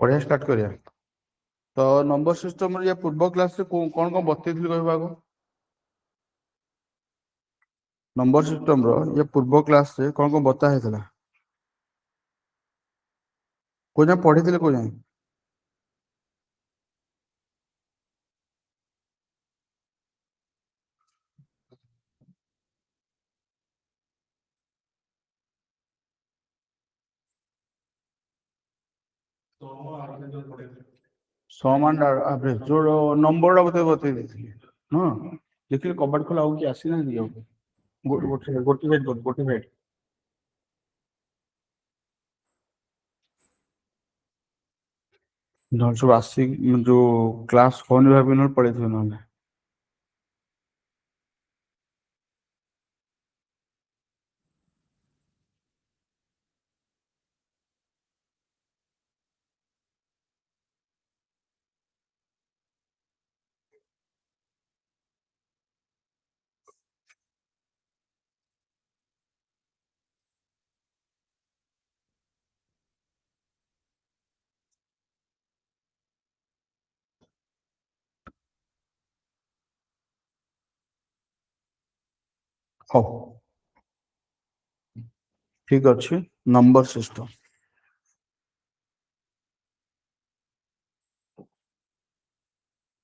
पढ़िया स्टार्ट करिया। तो नंबर सिस्टम रे पूर्व क्लास रे कौन कौन बतैथिल कहबा को नंबर सिस्टम रो ये पूर्व क्लास रे कौन कौन बता हेतला को जा पढ़िथिले को जा सम एंड एवरेज जो नंबर रा बतै देथिले हां देखिले कबाड़ खोला हो कि आसी ना दियो गोटी वेट धर सब आसी जो क्लास फोन भाबी न पढ़े थे ना हो ठीक अछि नंबर सिस्टम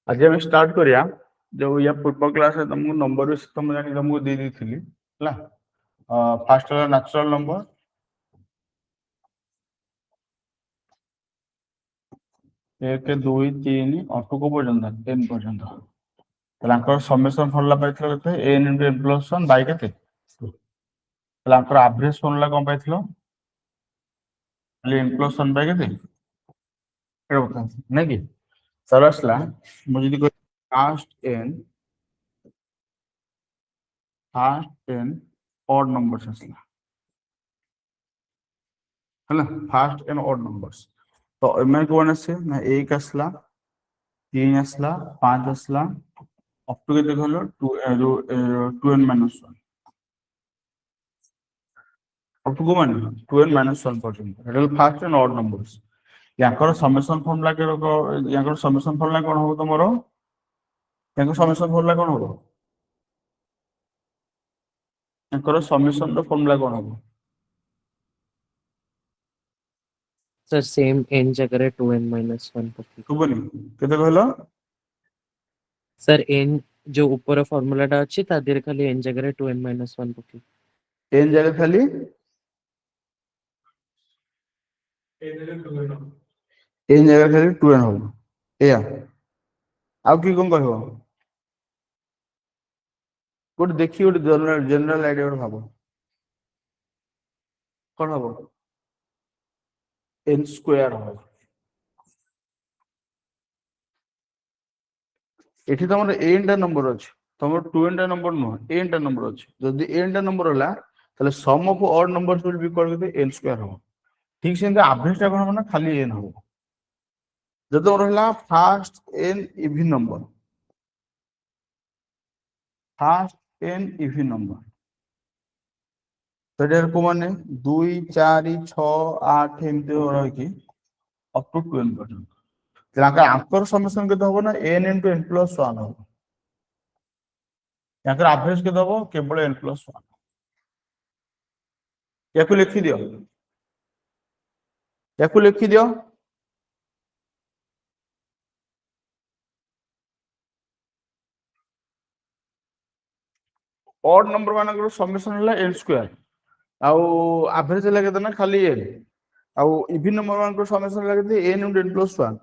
आज हम स्टार्ट करिया जो या पूर्व क्लास में तुमको नंबर सिस्टम जानी तुमको दे दी थी ला फास्ट वाला नेचुरल नंबर एक दुई तीन अटू को पर्यंत एन पर्यंत समेसन फर्मुला पाइथिलो केते n * n + 1 बाय केते तांकर एवरेज फर्मुला कोन पाइथिलो खाली n + 1 बाय केते एटा बता नै कि सरसला मुझे जदी फास्ट n ऑड नंबर्स असला है ना फास्ट n ऑड नंबर्स तो एमे कोन आसे ना 1 असला 3 असला 5 असला अप टू केते कहलो 2n - 1 अप टू को माने 2n - 1 पर्यंत एटा फास्ट एंड ऑड नंबर्स याकर समेशन फॉर्मूला के याकर समेशन फॉर्मूला कोन हो तमरो याकर समेशन फॉर्मूला कोन हो याकर समेशन रो फॉर्मूला कोन हो सर सेम n जगह 2n - 1 पकी सुबनी केते कहलो सर n जो ऊपर फार्मूला टा अछि ता देर खाली n जगह 2n - 1 पकी n जगह खाली n जगह खाली 2n हो एया आउ की कोन कहबो गोटे देखि गोटे जनरल आइडिया गोटे भाबो कोन हबो n स्क्वायर हो एठी तमर n टा नंबर अछि तमर 2n टा नंबर नो n टा नंबर अछि जदी n टा नंबर होला तले sum of odd numbers will be equal to n square हो ठीक से एवरेज टा कोन हो ना खाली n हो जदी तमर होला fast n even number fast n even number तो को माने 2 4 6 8 एमती रही कि अप टू 2n पर्यंत ताका आंकर समेशन के दबो ना n * n + 1 हो याकर एवरेज के दबो केवल n + 1 याकू लिखि दियो ऑड नंबर मानकर समेशन होला n स्क्वायर आउ एवरेज होला केतना खाली n आउ इवन नंबर मानकर समेशन होला केते n * n + 1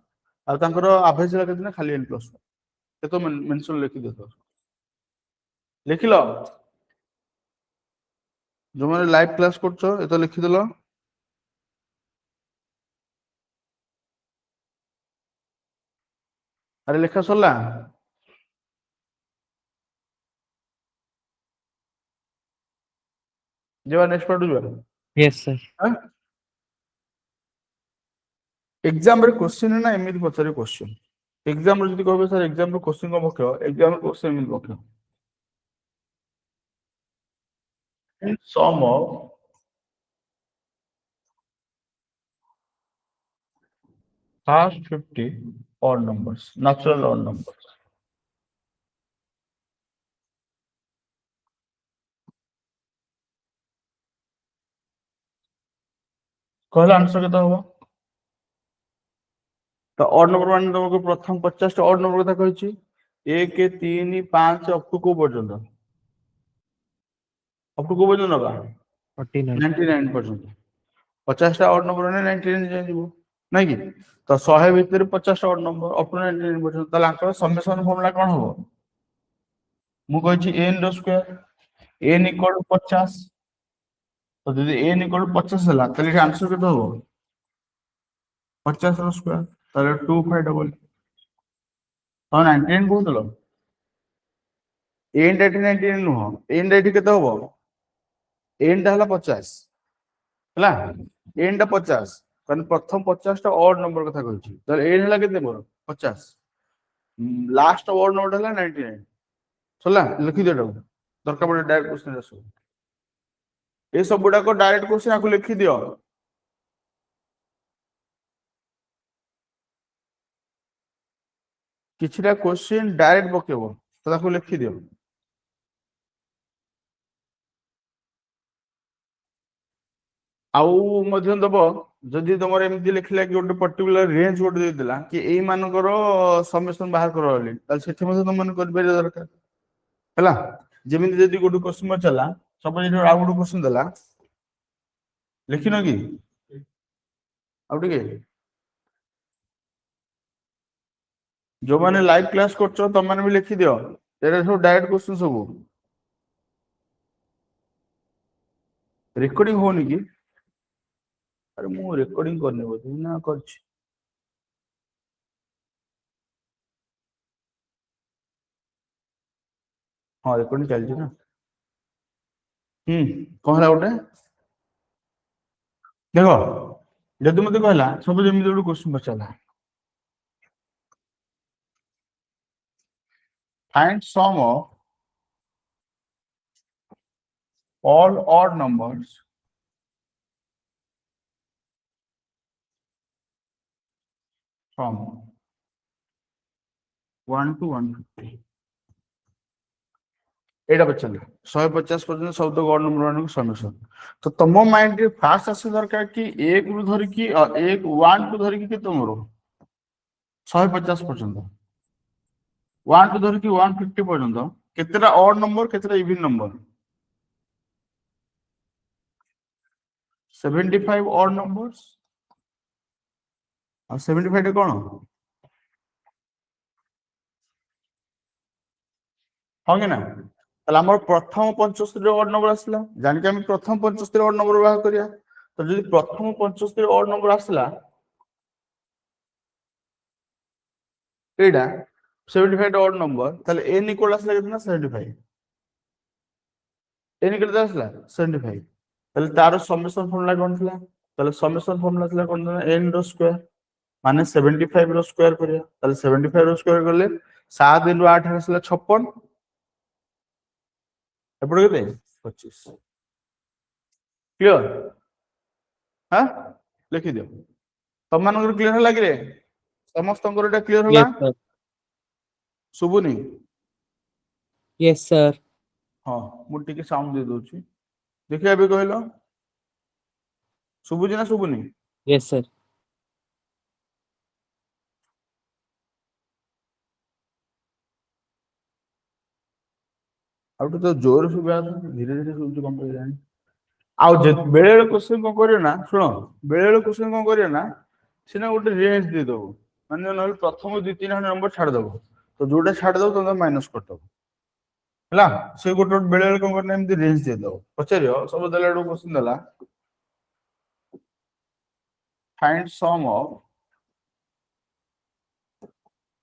आ तांकर एवरेज होला केतना खाली n + 1 केतो मेंशन लिखि दियो तो लिखिलो जो माने लाइव क्लास करछो एतो लिखि देलो अरे लेखा सरला जेवा नेक्स्ट पार्ट जुवा यस सर हां एग्जाम रे क्वेश्चन ना एमिति पचारे क्वेश्चन एग्जाम रे जदी कहबे सर एग्जाम रे क्वेश्चन को बक्यो एग्जाम रे क्वेश्चन एमिति बक्यो sum of First 50 odd numbers, natural odd numbers. कहला आंसर केते हबो तो odd number मान तुमको प्रथम 50 टा odd number कथा कहछि 1 3 5 अप टू को पर्यंत अप टू को पर्यंत बा 49 99 पर्यंत 50 टा odd number ने 99 जाय जीवो नै कि तो 100 भीतर 50 टा odd number अप टू 99 पर्यंत त आंकर समेशन फार्मूला कोन हबो मु कहछि n रो स्क्वायर n इक्वल 50 तो यदि n इक्वल 50 हला तले आंसर केते हबो 50 रो स्क्वायर तले 25 हाँ 99 कहूतलो n टा 99 नुह n टा केते हबो n टा हला 50 हला n टा 50 कारण प्रथम 50 टा ऑड नंबर कथा कहछि त n हला केते मोर 50 लास्ट ऑड नंबर हला 99 चला लिखि देडो दरकार पड़े डायरेक्ट क्वेश्चन आसो ए सब गुडा को डायरेक्ट क्वेश्चन आको लिखि दियो किछटा क्वेश्चन डायरेक्ट पकेबो तो ताको लिखि दियो आउ मध्यम दबो जदि तुमर एमती लिखला कि गोटे पर्टिकुलर रेंज गोटे देदेला कि एई मानकर समेशन बाहर करो बोली ताल सेठी मध्ये तुम मन कर बेरे दरकार हला जेमिति जदि गोटे क्वेश्चन चला सपोज इधर आउ गोटे क्वेश्चन देला लिखिनो कि आउ टिके जो माने लाइव क्लास करछो तुम माने भी लिखि दियो एरा सब डायरेक्ट क्वेश्चन सब रिकॉर्डिंग होनी कि अरे मु रिकॉर्डिंग करने बोली ना करछि हां रिकॉर्डिंग चल छी ना कहला गोटे देखो जदि मते कहला सब जेमि गोटे क्वेश्चन पचाला find sum of all odd numbers from 1 to 150 एटा बचल 150 पर्यंत सब तो ऑड नंबर मान को समेशन तो तुम माइंड रे फास्ट आसे दरकार कि 1 रु धरि कि 1 1 टू धरि कि तुमरो 150 पर्यंत 1 टू धरि कि 150 पर्यंत केतेटा ऑड नंबर केतेटा इवन नंबर 75 ऑड नंबर्स और 75 कोन हां कि ना ताला हमर प्रथम 75 ऑड नंबर आसला जानि कि हम प्रथम 75 ऑड नंबर व्यवहार करिया तो जदि प्रथम 75 ऑड नंबर आसला एडा 75 ऑड नंबर ताले n इक्वल आसला कितना 75 n इक्वल आसला 75 ताले तारो समेशन फार्मूला कोन थिला ताले समेशन फार्मूला थिला कोन n रो स्क्वायर माने 75 रो स्क्वायर करिया ताले 75 रो स्क्वायर करले 7 * 8 आसला 56 एपड़ केते 25 क्लियर हां लिखि दियो तम मानकर क्लियर हला कि रे समस्त अंकर एटा क्लियर हला yes sir सुबुनी yes sir हां मु टिके साउंड दे दोची देखिए अभी कहलो सुबुजी ना सुबुनी yes sir आउट तो जोर सुबा धीरे धीरे सुबुजी कम कर जानी आउ जे बेले क्वेश्चन को करियो ना सुनो बेले क्वेश्चन को करियो ना सिना गोटे रेंज दे दो माने नहले प्रथम 2-3 नंबर छाड़ दो तो जोटा छाड़ दो तो माइनस कर दो हला से गोटे बेले को करना एमती रेंज दे दो पछरियो सब देला क्वेश्चन देला find sum of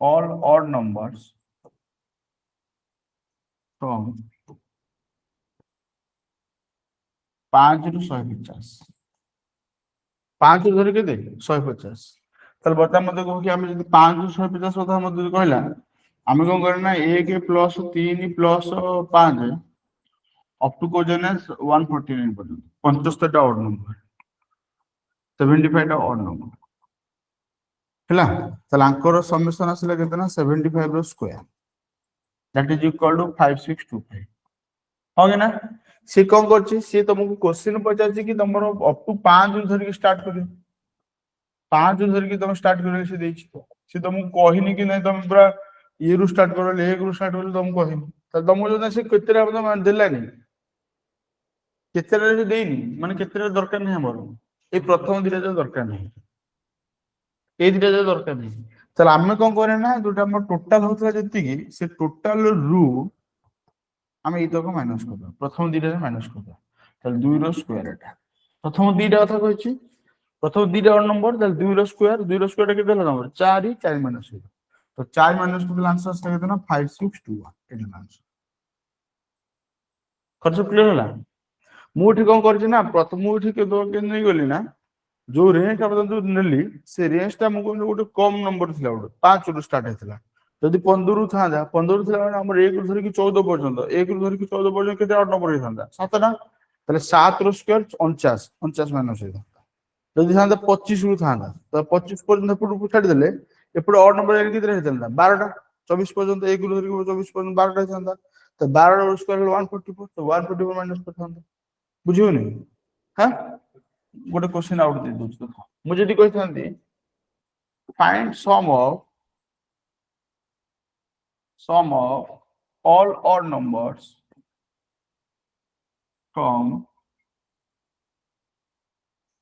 all odd numbers from 5 to 150 5 धरि के दे 150 तल बता मते को कि हम यदि 5 टू 150 कथा मते कहला हम कोन करना 1 प्लस 3 प्लस 5 अप टू को जने 149 पर्यंत 75 टा ऑड नंबर 75 टा ऑड नंबर ହେଲା ତାହେଲେ ଆଙ୍କର ସमेସନ ଆସିଲା କେତେ ନା 75 ର square that is equal to 5625 ହଁ କି ନା ସେ କଣ କରୁଛି ସେ ତମକୁ क्वेश्चन ପଚାରୁଛି କି ତମର ଅପ ଟୁ 5 ରୁ ଧରିକି ଷ୍ଟାର୍ଟ କରିବ 5 ରୁ ଧରିକି ତମେ ଷ୍ଟାର୍ଟ କରିବ ସେ ଦେଇଛି ସେ ତମକୁ କହିନି କି ନାଇଁ ତମେ ପୁରା ଏ ରୁ ଷ୍ଟାର୍ଟ କର 1 ରୁ ଷ୍ଟାର୍ଟ କର ତମକୁ କହିନି ତାହେଲେ ତମକୁ ଯଦି ସେ କେତେଟା ତମେ ଦେଲାନି କେତେଟା ଦେଇନି ମାନେ କେତେଟା ଦରକାର ନାହିଁ ଆମର এই ପ୍ରଥମ ଦିଟା ଯୋଉ ଦରକାର ନାହିଁ এই ଦିଟା ଯୋଉ ଦରକାର ନାହିଁ ତାହେଲେ ଆମେ କଣ କରିବା ନା ଯୋଉଟା ଆମର ଟୋଟାଲ ହଉଥିଲା ଯେତିକି ସେ ଟୋଟାଲ ରୁ ଆମେ ଏଇତକ ମାଇନସ କରିଦବା ପ୍ରଥମ ଦିଟାରେ ମାଇନସ କରିଦବା ତାହେଲେ 2 ର ସ୍କ୍ୱାର ଏଟା ପ୍ରଥମ ଦିଟା କଥା କହିଛି ପ୍ରଥମ ଦିଟା ଅଡ ନମ୍ବର ତାହେଲେ 2 ର ସ୍କ୍ୱାର କେତେ ହେଲା ତମର 4 4 ମାଇନସ ହେଇଯିବ तो 4 माइनस टू आंसर আসলে কত না 5621 এটা आंसर खर्च क्लियर होला मु ठीक कोन करछि ना प्रथम मु ठीक के नै गली ना जो रेंज आपण जो नेली से रेंज ता मु गोटे कम नंबर थिला गोटे 5 रु स्टार्ट हेतला यदि 15 रु था जा 15 थिला माने हमर 1 रु धरि कि 14 पर्यंत 1 रु धरि कि 14 पर्यंत केते ऑड नंबर हेथांदा 7 ना तले 7 रु स्क्वायर 49 49 माइनस हेता यदि था 25 रु था तो 25 पर्यंत पुरु छाडी देले एपड ऑड नंबर कितने हेतंदा 12 टा 24 पर्यंत 1 रु धरि 24 पर्यंत 12 टा हेतंदा तो 12 रु स्क्वायर 144 तो 144 माइनस करथांदा बुझियो नै हां गोटे क्वेश्चन आउट दे दूछ देखो मुझे दी कहथांती find sum of all odd numbers from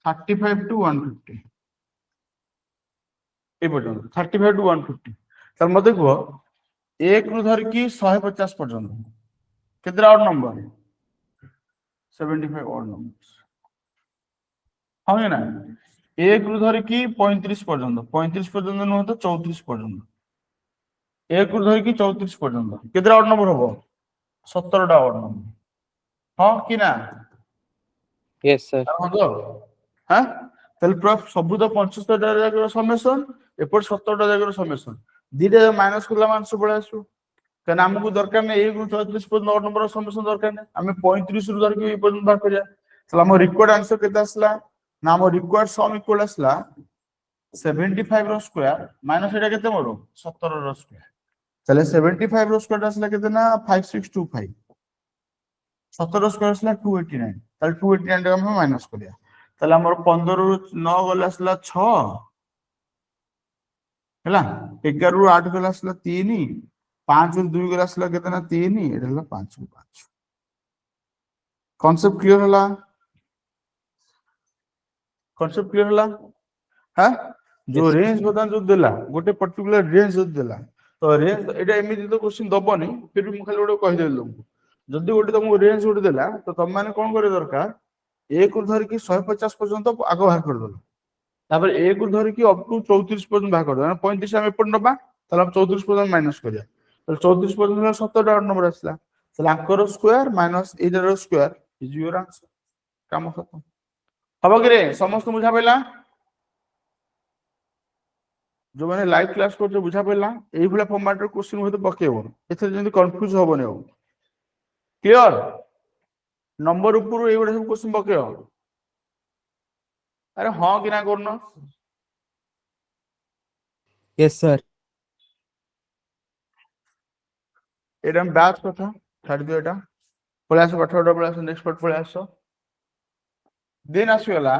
35 to 150 ए पर्यंत 35 टू 150 तर मते को 1 रु धर की 150 पर्यंत केतरा ऑड नंबर 75 ऑड नंबर्स हां ना 1 रु धर की 35 पर्यंत न तो 34 पर्यंत 1 रु धर की 34 पर्यंत केतरा ऑड नंबर हो 17 टा ऑड नंबर हां कि ना यस सर हां तल प्रूफ सब तो 75 टा जाकर समेशन एपर 17 टा जाकर समेशन दीटा माइनस करला मानस पळे आसु कन हमकु दरकार नै 1 रु 34 पर्यंत ऑड नंबर समेशन दरकार नै हमें 35 रु धर के पर्यंत बात करिया तला हम रिक्वायर्ड आंसर केता असला ना हम रिक्वायर्ड सम इक्वल असला 75 रो स्क्वायर माइनस एटा केते मोर 17 रो स्क्वायर तले 75 रो स्क्वायर असला केते ना 5625 17 रो स्क्वायर असला 289 तले 289 टा हम माइनस करिया तले हमर 15 रु 9 गला असला 6 हैला 11 रु 8 गला असला 3 5 रु 2 गला असला केते ना 3 एटा हला 5 रु 5 कांसेप्ट क्लियर हला कांसेप्ट क्लियर हला हां जो रेंज बता जो देला गोटे पर्टिकुलर रेंज जो देला तो रेंज एटा एमिति तो क्वेश्चन दबनी फिर भी म खाली गोटे कहि देलु जदी गोटे तुमको रेंज गोटे देला तो तुम माने कोन करे दरकार 1 रु धर की 150 पर्यंत आगो बाहर कर दलो तापर 1 रु धर की अप टू 34 पर्यंत बाहर कर दलो 35 हम एपट नबा तला हम 34 पर्यंत माइनस करिया तो 34 पर्यंत 17 टा नंबर आसला तला आंकर स्क्वायर माइनस एटर स्क्वायर इज योर आंसर काम खत्म हबो कि रे समस्त बुझा पइला जो माने लाइव क्लास को बुझा पइला एई भला फॉर्मेट रो क्वेश्चन होते पकेबो एथे जंदी कंफ्यूज होबो नै क्लियर नंबर ऊपर एई सब क्वेश्चन पकेबो अरे हां कि ना करनो यस सर एटा हम बैच कथा छाड़ दियो एटा पळे आसो पाठोडा पळे आसो नेक्स्ट पार्ट पळे आसो देन आसु गला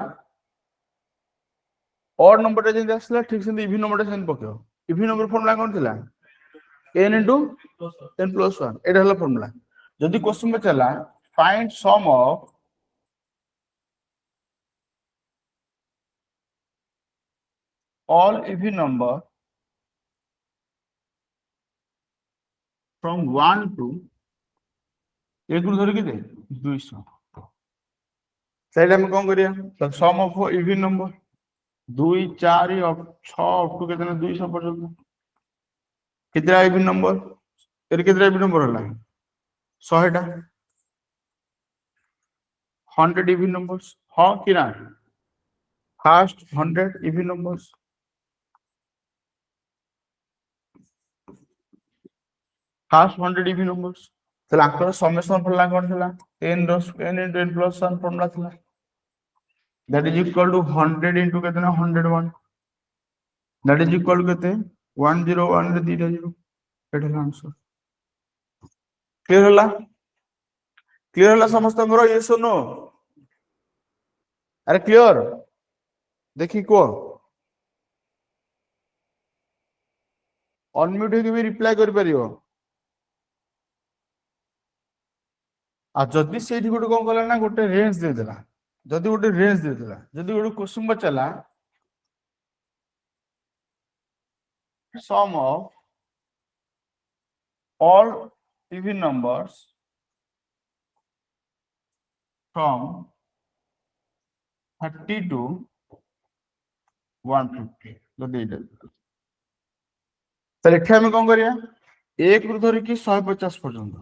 ऑड नंबर रे जेंति आसला ठीक से इवन नंबर रे सेन पकेओ इवन नंबर फॉर्मूला कोन थिला n * n + 1 एटा हला फॉर्मूला जदी क्वेश्चन में चला find sum of all even number from 1 to 1 रु धर के दे 200 सेटा हम कोन करिया तो sum of even number 2 4 6 up to कितना 200 पर्यंत कितना इवन नंबर एरे कितना इवन नंबर हला 100 टा 100 इवन नंबर्स हां कि ना first 100 even numbers first 100 even numbers तला आंकर समेशन फॉर्मूला कोन थिला n * n + 1 फॉर्मूला थिला दैट इज इक्वल टू 100 * कितना 101 दैट इज इक्वल टू केते 101 रे दीटा जीरो एटा आंसर क्लियर होला समस्त हमरो ये सुनो अरे क्लियर देखी को अनम्यूट होके भी रिप्लाई कर परियो आ जदी सेठी गोटे कोन कला ना गोटे रेंज दे देला जदी गोटे रेंज दे देला जदी गोटे क्वेश्चन बचला sum of all even numbers from 30 to 150 जदी दे তাহলে এখানে আমি কোন করিয়া 1 রু ধরি কি 150 পর্যন্ত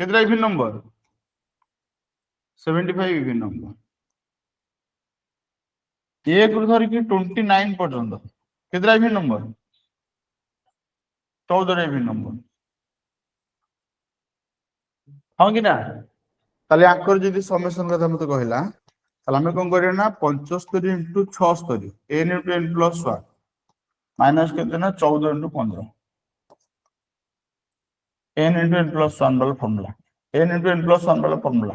কেতরা ইভেন নম্বর 75 ইভেন নম্বর 1 রু ধরি কি 29 পর্যন্ত কেতরা ইভেন নম্বর 14 ইভেন নম্বর হ্যাঁ কি না তাহলে আঙ্কর যদি সমেশন কথা মতে কহিলা তাহলে আমি কোন করিয়া না 75 into 76 n into n plus 1 minus केते ना 14 into 15 n into n plus 1 वाला formula n into n plus 1 वाला फॉर्मूला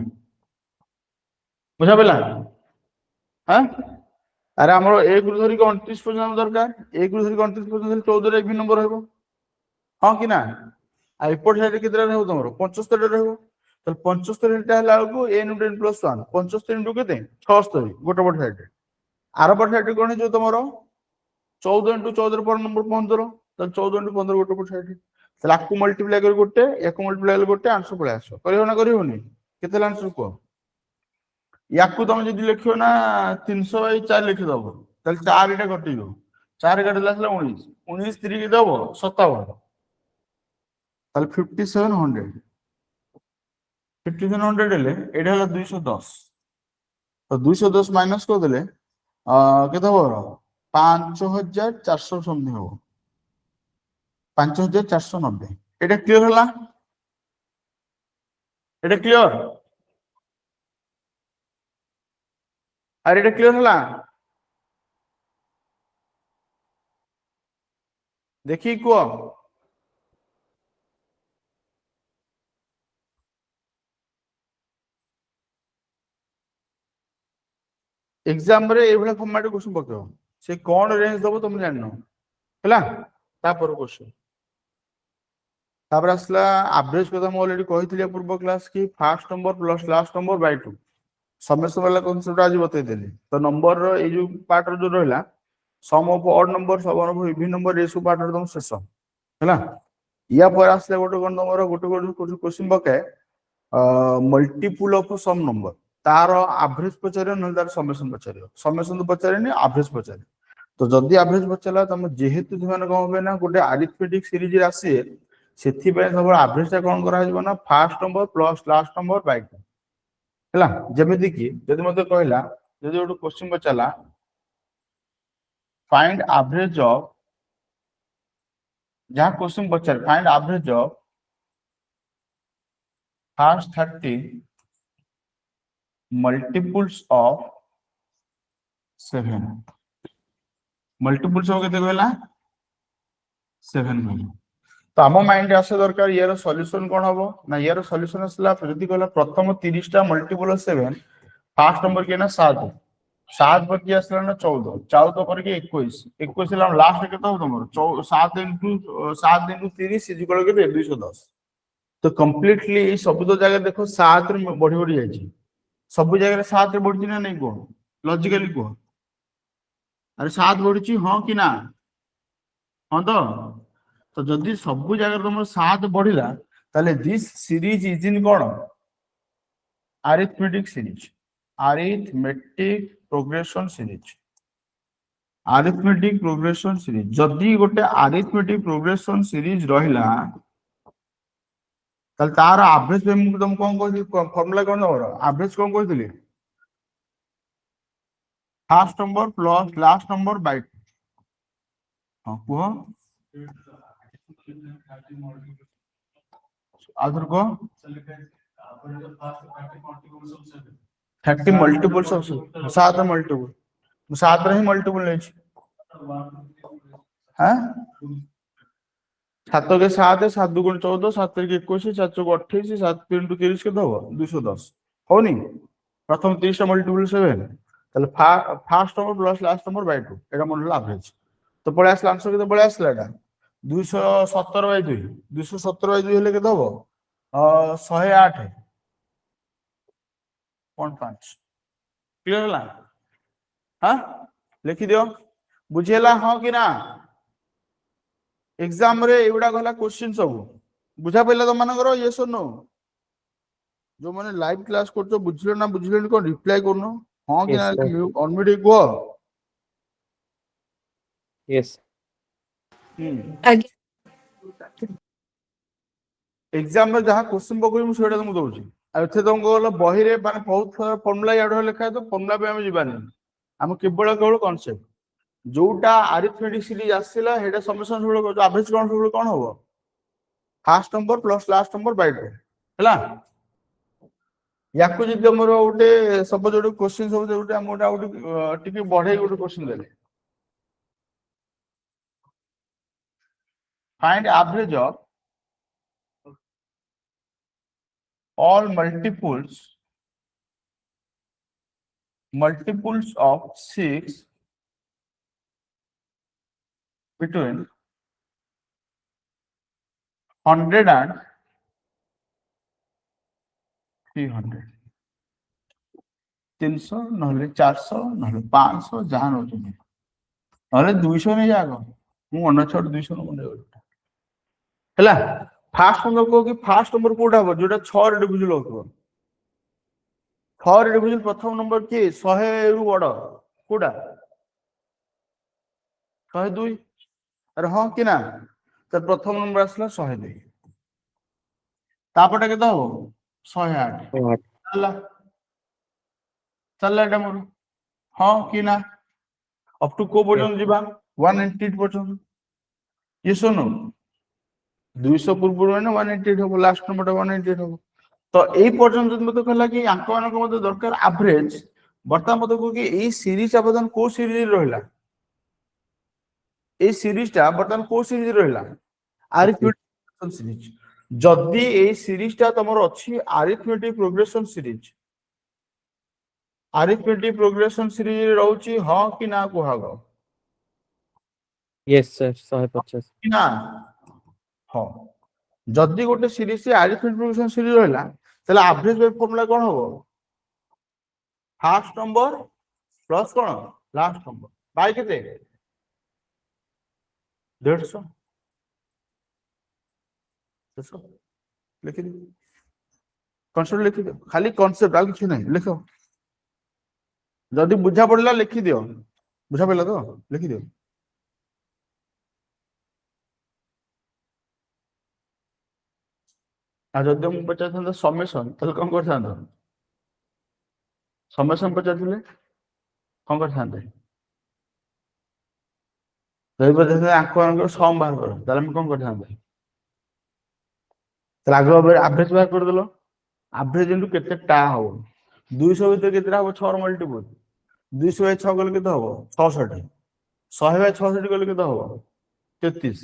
बुझा पेला हां अरे हमरो 1 रु धरि 29 पर्यंत दरकार 1 रु धरि 29 पर्यंत 14 रे एक भी नंबर हेबो हां कि ना आ रिपोर्ट साइड केतरा रहबो तमरो 75 रे रहबो तो 75 टा हला को n into n plus 1 75 into केते 76 गोटे बट साइड आरो बट साइड कोन जो तमरो 14 into 14 पर नंबर 15 तो 14 into 15 गोटे पर साइड लाख को मल्टीप्लाई कर गोटे एक मल्टीप्लाई कर गोटे आंसर पळे आसो करियो ना करियोनी केते आंसर को याकू तुम जदी लिखियो ना 300 बाय 4 लिखि दबो तल 4 इटा कटियो 4 काटला 19 19 3 के दबो 57 तल 5700 ले एटा हला 210 तो 210 माइनस कर देले केते हो 5400 समथिंग हो 5490 এটা ক্লিয়ার হলা এটা ক্লিয়ার আর এটা ক্লিয়ার হলা দেখি কো एग्जाम रे एभला फॉर्मेट क्वेश्चन पकाओ से कोन रेंज दबो तुम जाननो हला तापर क्वेश्चन तापर असला एवरेज को हम ऑलरेडी कहिथिले पूर्व क्लास की first number plus last number by 2 summation वाला कांसेप्ट आज बतै देली तो नंबर रो ए जो पार्ट रो जो रहला sum of odd number sum of even number रेसो पार्ट रो तुम शेष हला या पर असले गोटे कोन नंबर गोटे क्वेश्चन पकाए मल्टीपल ऑफ सम नंबर तार एवरेज पचारे न तार समेशन तो पचारेनी एवरेज पचारे तो जदी एवरेज पचला तम जेहेतु तुमन कोन होबे ना गोटे अरिथमेटिक सीरीज राशि सेथि पे सब एवरेज ता कोन करा जबो ना first number plus last number by 2 हला जेमिति कि जदी मते कहला जदी गोटे क्वेश्चन पचला फाइंड एवरेज ऑफ जहां क्वेश्चन पचर find average of first 30 multiples of 7 multiples of केते कहला 7 कहला तो हम माइंड आसे दरकार यार सॉल्यूशन कोन हबो ना यार सॉल्यूशन असला जदी कहला प्रथम 30 टा मल्टीपल ऑफ 7 फर्स्ट नंबर के ना 7 7 बकी असला ना 14 14 करके 21 21 ला लास्ट केते हो तमरो 7 into 30 इज इक्वल के 210 तो कंप्लीटली सब तो जगह देखो 7 रे बढ़ी बढ़ी जाई सब जगह 7 रे बढ़ी ना नहीं को लॉजिकली को अरे 7 बढ़ी हां कि ना हां तो जदी सब जगह तुम 7 बढ़िला ताले this series is in cone arithmetic progression series जदी गोटे अरिथमेटिक प्रोग्रेशन सीरीज रहिला ताल तार एवरेज पे तुम कोन कहली फार्मूला कोन हो एवरेज कोन कहली first number plus last number bye हां को आदर को 30 मल्टीपल्स ऑफ 7 मल्टीपल 7 रे ही मल्टीपल नै হ্যাঁ 7 কে 7 7 2 14 7 কে 21 4 চৌক 28 7 3 30 কেତେ হବ 210 হଉନି প্রথম 30 টা মল্টিপল 7 তাহলে first number plus last number by 2 এটা মনে হলো আভারেজ তো পড়ে আসলে আনসার কেতে পড়ে আসলে এটা 217 বাই 2 217 বাই 2 হলে কেতে হব 108 0.5 ক্লিয়ার ହେଲା হ্যাঁ লিখি দিও বুঝিলা হ্যাঁ কি না एग्जाम रे एवडा गला क्वेश्चन सब बुझा पइला त मानकर यस और नो जो माने लाइव क्लास करछो बुझलो ना बुझलो को रिप्लाई करनो हां कि Yes, sir. ना ऑनमिड को Yes. एग्जाम में जहां क्वेश्चन पकई मु सेटा तुम दउची आ एथे तुमको गला बही रे माने बहुत सारा फार्मूला याडो लिखा तो फार्मूला पे हम जीवानी हम केवल केवल कांसेप्ट जोटा अरिथमेटिक सीरीज आसीला हेडा समेशन सुळ को एवरेज काउंट सुळ कोन होबो first number plus last number by 2 हला याकु जदि हमर ओटे सब जोडे क्वेश्चन सब जोडे हम ओटा ओटे टिके बढ़ाई ओटे क्वेश्चन देले find average of all multiples of 6 between 100 and 300 300 নহলে 400 নহলে 500 जहां नोचो নহলে 200 नहीं जागो मु अन छोड़ 200 न मने हला फास्ट नंबर को कि फास्ट नंबर कोटा हो जोटा 6 रे डिविजन होतो 6 रे डिविजन प्रथम नंबर के 100 रु बड़ कोटा 102 अरे हां कि ना तो प्रथम नंबर आसला 102 तापटा केता हो 108 चला चला एटा मोर हां कि ना अप टू को पर्यंत जीवा 188 पर्यंत ये सुनो 200 पूर्व में 188 हो लास्ट नंबर 188 हो तो ए पर्यंत जब मते कहला कि अंक मान को मते दरकार एवरेज बर्तमान मते को कि ए सीरीज आवेदन को सीरीज रहला ए सीरीजटा बर्तमान को सीरीज रहला अरिथमेटिक सीरीज जदी ए सीरीजटा तमरो अछि अरिथमेटिक प्रोग्रेशन सीरीज रहउची हां कि ना कोहागो Yes, sir. 150. कि ना हां जदी गोटे सीरीज से अरिथमेटिक प्रोग्रेशन सीरीज रहला तले एवरेज बाय फार्मूला कोन होबो फर्स्ट नंबर प्लस कोन लास्ट नंबर बाय केते 150 लिखि दे कॉन्सेप्ट लिखि दे खाली कॉन्सेप्ट आ किछ नहीं लिखो जदी बुझा पड़ला लिखि दियो बुझा पड़ला तो लिखि दियो आ जदी हम बचा था समेशन तले कोन करथां समेशन बचा दिले कोन करथां जदी बचा था आंक आंक सम बाहर कर तले हम कोन करथां तले आगो एवरेज बाहर कर देलो एवरेज इनटू केते टा हो 200 भीतर केतेटा हो 6 मल्टीपल 200 बाय 6 गले केते हो 66 100 बाय 66 गले केते हो 33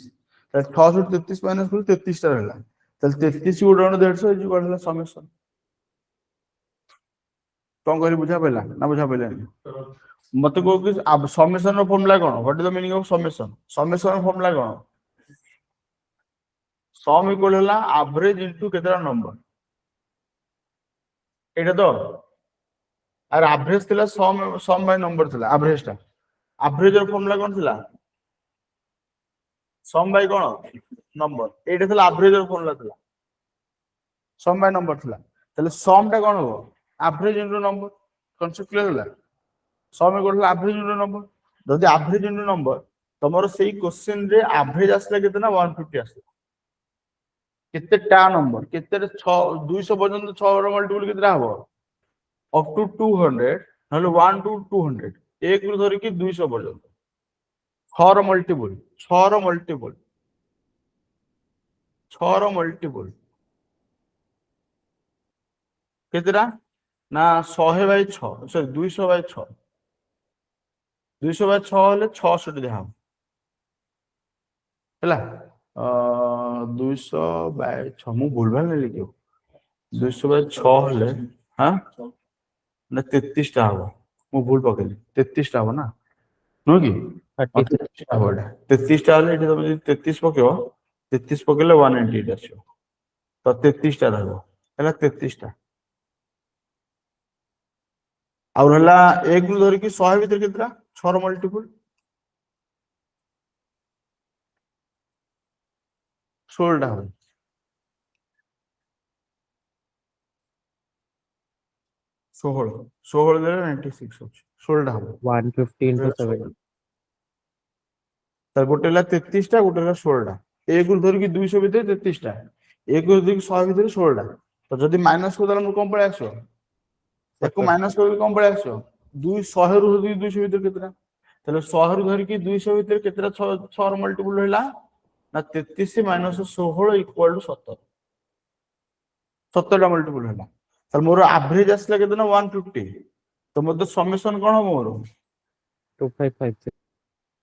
त 633 माइनस कर 33 टा रहला तले 33 गुणन 150 इज इक्वल समेशन कोन करी बुझा पेला ना बुझा पेला मते को कि समेशन रो फार्मूला कोन what is the meaning of summation summation रो फार्मूला कोन सम इक्वल होला एवरेज इनटू केतेटा नंबर एटा तो और एवरेज थिला सम बाय नंबर थिला एवरेज टा एवरेज रो फार्मूला कोन थिला सम बाय कोन नंबर एटा थिला एवरेज रो फार्मूला थिला सम बाय नंबर थिला तले सम टा कोन हो average into number concept clear होला सम इक्वल होला एवरेज इनटू नंबर जदी एवरेज इनटू नंबर तमरो सेही क्वेश्चन रे एवरेज आसला केतना 150 आसला केते टा नंबर केते 6 200 पर्यंत 6 रो मल्टीपल केतेरा हबो अप टू 200 नले 1 टू 200 एक रु धरि कि 200 पर्यंत 6 रो मल्टीपल 6 रो मल्टीपल 6 रो मल्टीपल केतेरा ना 100 बाय 6 सॉरी 200 बाय 6 200 बाय 6 हले 66 देहा ହେଲା 200 ବାय 6 ମୁଁ ଭୁଲ ଭାଲ ଲେଖିବ 200 ବାय 6 ହେଲେ ହଁ ନା 33 ଟା ହବ ମୁଁ ଭୁଲ ପକେଇଲି 33 ଟା ହବ ନା ନୁହଁ କି 30 33 ଟା ହବ ଏଇଟା 33 ଟା ହେଲେ ଏଠି ତମେ ଯଦି 33 ପକେଇବ 33 ପକେଇଲେ 188 ଆସିବ ତ 33 ଟା ରହିବ ହେଲା 33 ଟା ଆଉ ରହିଲା 1 ରୁ ଧରିକି 100 ଭିତରେ କେତେଟା 6 ର ମଲ୍ଟିପୁଲ 16 ଟା ହବ 16 ଦେଲେ 96 ଅଛି 16 ଟା ହବ 150 into 7 ତାର ଗୋଟେ ହେଲା 33 ଟା ଗୋଟେ ହେଲା 16 ଟା 1 ରୁ ଧରିକି 200 ଭିତରେ 33 ଟା 1 ରୁ ଧରିକି 100 ଭିତରେ 16 ଟା ତ ଯଦି ମାଇନସ କରିଦେଲେ ମୁଁ କଣ ପଳେଇ ଆସିବ ୟାକୁ 70 ମାଇନସ କରିକି କଣ ପଳେଇ ଆସିବ 100 ରୁ ଧରିକି 200 ଭିତରେ କେତେଟା ତାହେଲେ 100 ରୁ ଧରିକି 200 ଭିତରେ କେତେଟା 6 ର ମଲ୍ଟିପୁଲ ରହିଲା ନା 33 ମାଇନସ 16 ଇକ୍ୱାଲ ଟୁ 70 70 ଟା ମଲ୍ଟିପୁଲ ହେଲା ତାହେଲେ ମୋର ଆଭରେଜ ଆସିଲା କେତେ ନା 150 ତ ମୋତେ ସमेसन କଣ ହବ ମୋର 2556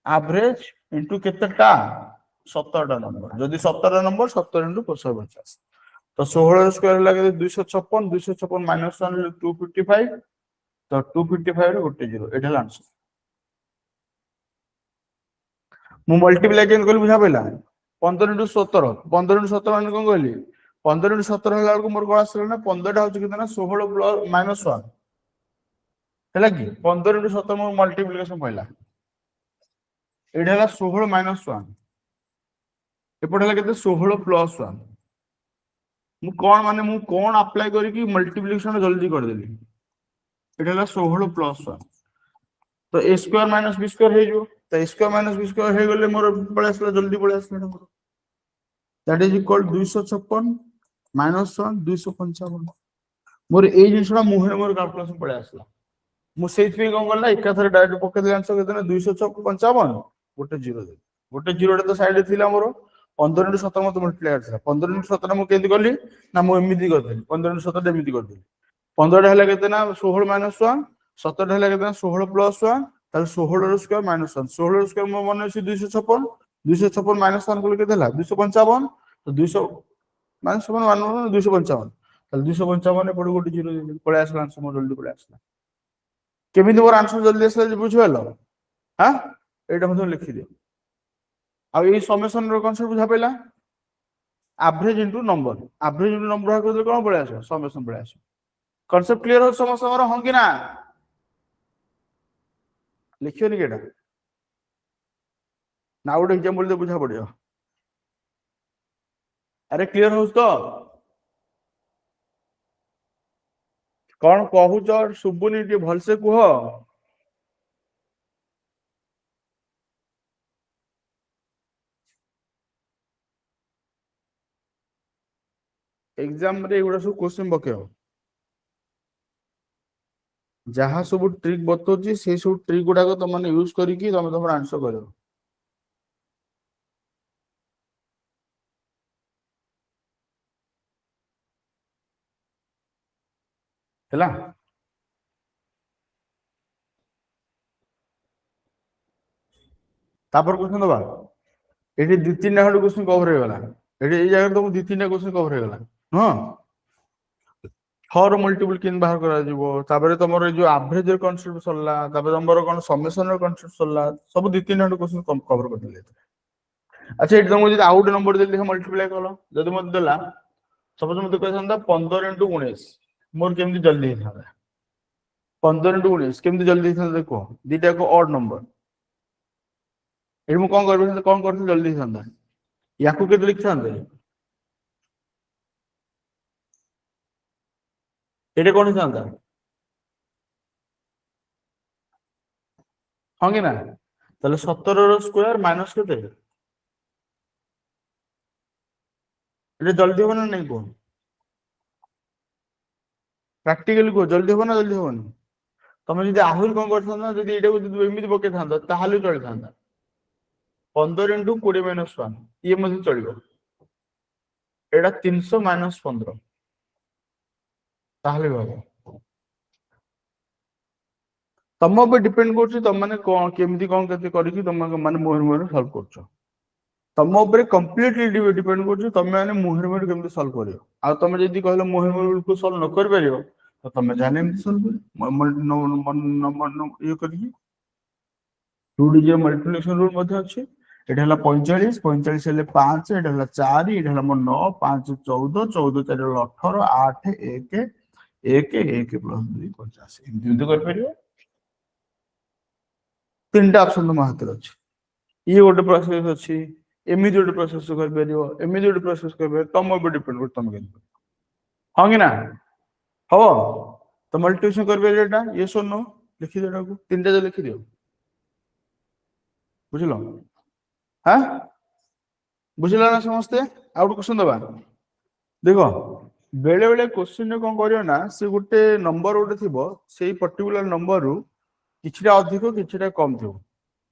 average into କେତେଟା 17 ଟା ନମ୍ବର ଯଦି 17 ଟା ନମ୍ବର 17 into 450 ତ 16 ସ୍କୋୟାର ହେଲା କେତେ 256 256 ମାଇନସ 1 ହେଲେ 255 ତ 255 ରେ ଗୋଟେ ଜିରୋ ଏଟା ହେଲା आंसर ମୁଁ ମଲ୍ଟିପ୍ଲାଏ କେମିତି କଲି ବୁଝା ପଇଲା 15 into 17 15 into 17 ମାନେ କଣ କହିଲି 15 into 17 ହେଲା ବେଳକୁ ମୋର କଣ ଆସିଲା ନା 15 ଟା ହଉଛି କେତେ ନା 16 ପ୍ଲସ ମାଇନସ 1 ହେଲା କି 15 into 17 ମୋର ମଲ୍ଟିପ୍ଲିକେସନ ପଇଲା ଏଇଟା ହେଲା 16 ମାଇନସ 1 ଏପଟେ ହେଲା କେତେ 16 ପ୍ଲସ 1 ମୁଁ କଣ ଆପ୍ଲାଏ କରିକି ମଲ୍ଟିପ୍ଲିକେସନ ଜଲ୍ଦି କରିଦେଲି ଏଇଟା ହେଲା 16 ପ୍ଲସ 1 ତ a square minus b square ହେଇଯିବ ତ a square minus b square ହେଇଗଲେ ମୋର ପଳେଇ ଆସିଲା ଜଲ୍ଦି ପଳେଇ ଆସିଲା ମୋର दैट इज इक्वल 256 माइनस 1 255 मोर ए जिनसटा मुहे मोर कैलकुलेशन पळे आसला मु सेति पे कोन करला एका थरे डायरेक्ट पके दे आंसर केतना 255 गोटे जीरो दे गोटे जीरो तो साइड थिला मोर 15 into 17 मत मल्टीप्लाई आछला 15 into 17 मु केंति करली ना मु एमिति करदेली 15 into 17 एमिति करदेली 15 टा हला केतना 16 minus 1 17 हला केतना 16 plus 1 ताले 16 रो स्क्वायर minus 1 16 रो स्क्वायर मो मन अछि 256 256 minus 1 को केते हला 255 तो 200 minus 1 1 255 ताले 255 ने पड़ गोटे जीरो पळे आसला आंसर मो जल्दी पळे आसला केमिति मोर आंसर जल्दी आसला बुझिबलो हां एटा मते लिखि दियो आ ए समेशन रो कांसेप्ट बुझा पैला एवरेज इनटू नंबर को कोन पळे आसो समेशन पळे आसो कांसेप्ट क्लियर हो समस्त हमर हं कि ना लिखियो नि केटा ना गोटे एग्जांपल दे बुझा पड़ियो अरे क्लियर हो तो कौन कहूच सुबुनी टी भल से कुह एग्जाम रे एगुडा सब क्वेश्चन पकेओ जहाँ सब ट्रिक बतौची से सब ट्रिक गुडा को तुम माने यूज करिकी तुम तुम आंसर करो हैला तापर क्वेश्चन दबा एठी दि तीन हड क्वेश्चन कवर हो गला एठी ए जगह तुम दि तीन क्वेश्चन कवर हो गला हां हर मल्टीपल किन बाहर करा जीवो तापर तमरो जो एवरेज कांसेप्ट सरला तापर तमरो कोन समेशन रो कांसेप्ट सरला सब दि तीन हड क्वेश्चन कवर कर दिले अच्छा एठी तुमको जदी आउट नंबर दे देखा मल्टीप्लाई करो जदी मत देला सपोज मते कहसंदा 15 into 19 मोर केमती जल्दी था 15 into 19 केमती जल्दी था देखो दीटा को ऑड नंबर एठी मु कोन करथि जल्दी थांदा याकू केते लिख थांदे एटे कोन थांदा हां कि ना ताले 17 रो स्क्वायर माइनस केते एटे जल्दी हो ना नहीं को प्रैक्टिकली को जल्दी हो ना जल्दी होनी तमे जदी आहुर कोन करथांदा जदी एटा को जदी एमिति पके थांदा ताहाले चली थांदा 15 into 20 minus 1 ये मधे चलिबो एटा 300 minus 15 ताहाले बाबा तम पे डिपेंड करछि तम माने कोन केमिति कोन केते करिकि तम माने मोहर मोहर सॉल्व करछो तुम ऊपर कंप्लीटली डिपेंड कर तुम मैंने मुहर मुहर केमती सॉल्व करियो आ तुम जदी कहलो मुहर मुहर को सॉल्व न कर परियो तो तुम जाने एमती सॉल्व करियो ये करिए 2 डिजिट मल्टीप्लिकेशन रूल मध्ये अछि एटा हला 45 45 हेले 5 एटा हला 4 एटा हला 9 5 14 14 4 हला 18 8 1 1 1 प्लस 2 50 एमती एमती कर परियो तीनटा ऑप्शन तुम हाथ रे अछि ये गोटे प्रोसेस अछि एमती गोटे प्रोसेस कर परियो एमती गोटे प्रोसेस कर परियो तुम ऊपर डिपेंड कर तुम केमती हां कि ना हो तो मल्टीप्लिकेशन कर परियो एटा ये सुनो लिखि देटा को तीनटा जो लिखि दियो बुझलो हाँ बुझला ना समस्ते आउट क्वेश्चन दबा देखो बेले बेले क्वेश्चन रे कोन करियो ना से गोटे नंबर गोटे थिबो सेही पर्टिकुलर नंबर रु किछटा अधिक किछटा कम थिबो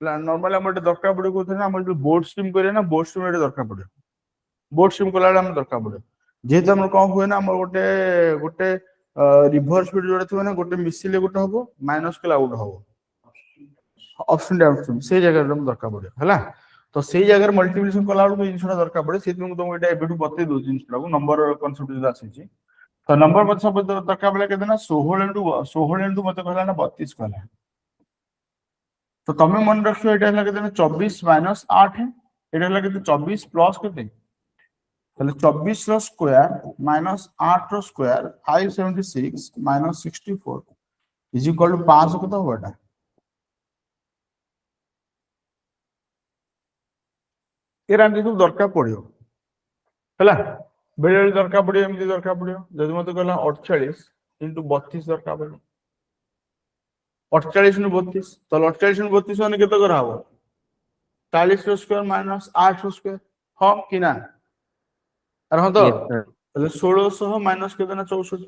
नॉर्मली हमर दरकार पड़े को ना हमर जो बोर्ड स्ट्रीम करे ना बोर्ड स्ट्रीम रे दरकार पड़े बोर्ड स्ट्रीम कला हम दरकार पड़े जेहेतु हमर कम हुए ना हमर गोटे गोटे रिवर्स स्पीड जोड़े थिबो ना गोटे मिसिले गोटे हबो माइनस के आउट हबो ऑप्शन डाउन स्ट्रीम से जगह हम दरकार पड़े हला तो सेही जगह मल्टीप्लिकेशन कला बेलू जिनसटा दरकार पड़े से तुमको एटा एबेठू बतै दउ जिनसटा को नंबर कांसेप्ट जो आसी तो नंबर मत सब दरकार पड़े केते ना 16 इनटू मते कहला ना 32 कहला तो तमे मन रखियो एटा हला केते ना 24 माइनस 8 एटा हला केते 24 प्लस केते ताले 24 रो स्क्वायर माइनस 8 रो square 576 minus 64 is equal to 5 केते हो एटा एरा एमती सब दरकार पड़ियो हला बेले बेले दरकार पड़ियो एमती दरकार पड़ियो जदि मते कहला 48 इनटू 32 दरकार पड़ियो 48 नु 32 तो 48 नु 32 माने केते करा हबो 40 रो स्क्वायर माइनस 8 रो स्क्वायर हां कि ना अरे हां तो यस सर ताले 1600 माइनस केते ना 64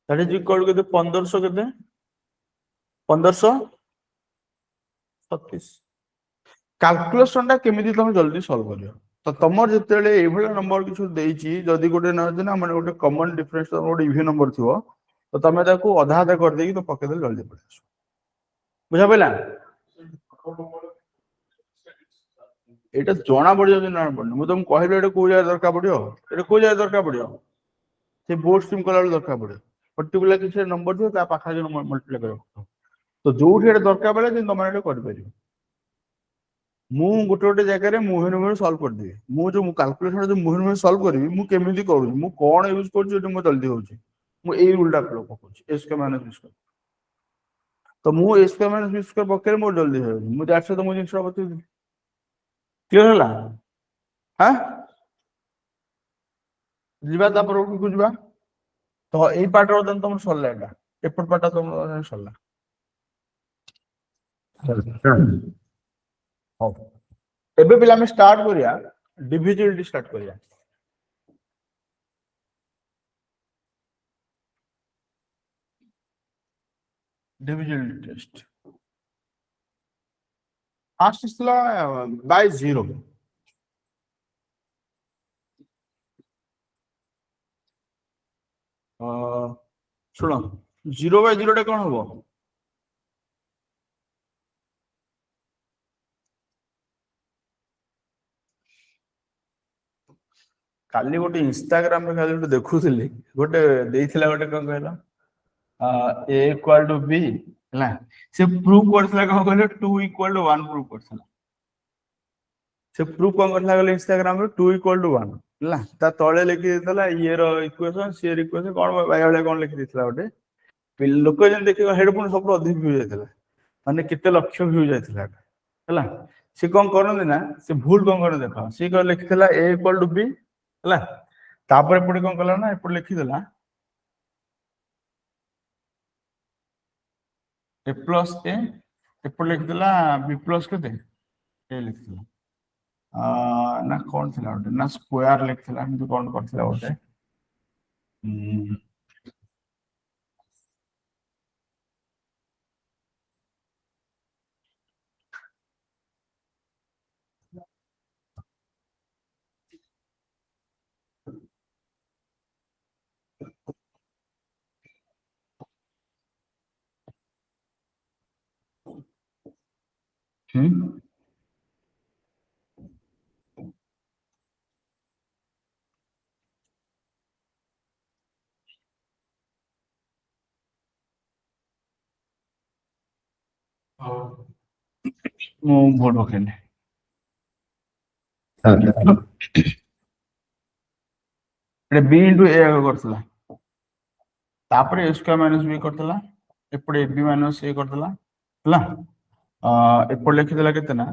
दैट इज इक्वल केते 1500 केते 1536 कैलकुलेशन टा केमिति तुम जल्दी सॉल्व करियो तो तमर जेतेले एभला नंबर किछु देइची जदी गोटे न ना माने गोटे कॉमन डिफरेंस गोटे इवन नंबर थिवो तो तमे ताको आधा आधा कर देकी तो पके दे जल्दी पड़े आसो बुझा पइला एटा जणा पड़ जाउ ना पड़ने मु तुम कहले एटा को जाय दरकार पड़ियो एटा को जाय दरकार पड़ियो से बोर्ड स्ट्रीम कला दरकार पड़े पर्टिकुलर किसी नंबर थियो ता पाखा जो मल्टीप्लाई करो तो जोठी एटा दरकार पड़े जे तमे एटा कर परियो मु गोटे गोटे जगह रे मुहर मुहर सॉल्व कर दिए मु जो कैलकुलेशन जो मुहर मुहर सॉल्व करबी मु केमिति करू मु कोन यूज करछु जे मु जल्दी होउची मु एई रूल टा फॉलो करछु s के माइनस b स्क्वायर तो मु s के माइनस b स्क्वायर पकेर मो जल्दी हो मु दैट से तो मु जिंस बतै क्लियर होला हां जिबा ता पर को जिबा तो एई पार्ट रो देन तुम सॉल्व एटा एपट पार्ट तुम सॉल्व हो एबे पिला में स्टार्ट करिया डिविजिबिलिटी स्टार्ट करिया डिविजिबिलिटी टेस्ट फास्ट इसला बाय 0 सुनो 0 बाय 0 टा कोन हबो काली गोटे इंस्टाग्राम रे खाली गोटे देखुथिली गोटे देइथिला गोटे कोन कहला a इक्वल टू b हला से प्रूव करथिला कोन कहले 2 इक्वल टू 1 प्रूव करथिला से प्रूव कोन करथिला कहले इंस्टाग्राम रे 2 इक्वल टू 1 हला ता तळे लिखि देतला ये रो इक्वेशन सी रो इक्वेशन कोन बाय वाले कोन लिखि देतला गोटे लोक जन देखि हेडफोन सब अधिक व्यू जायतला माने केते लक्ष व्यू जायतला हला से कोन करन ना से भूल कोन कर देखा से को लिखितला a इक्वल टू b हला तापर एपटे कोन कला ना एपटे लिखि देला a प्लस a एपटे लिखि देला b प्लस केते a लिखि देला ना कोन थिला ओटे ना स्क्वायर लिखि देला हम कोन करथिला ओटे ମୁଁ ଭୁଲ ପକେଇଲି। बी इंटू ए करथिला तापर ए स्क्वायर माइनस बी करथिला एपटे ए बी माइनस ए करथिला हला एपटे लिखि देला केते ना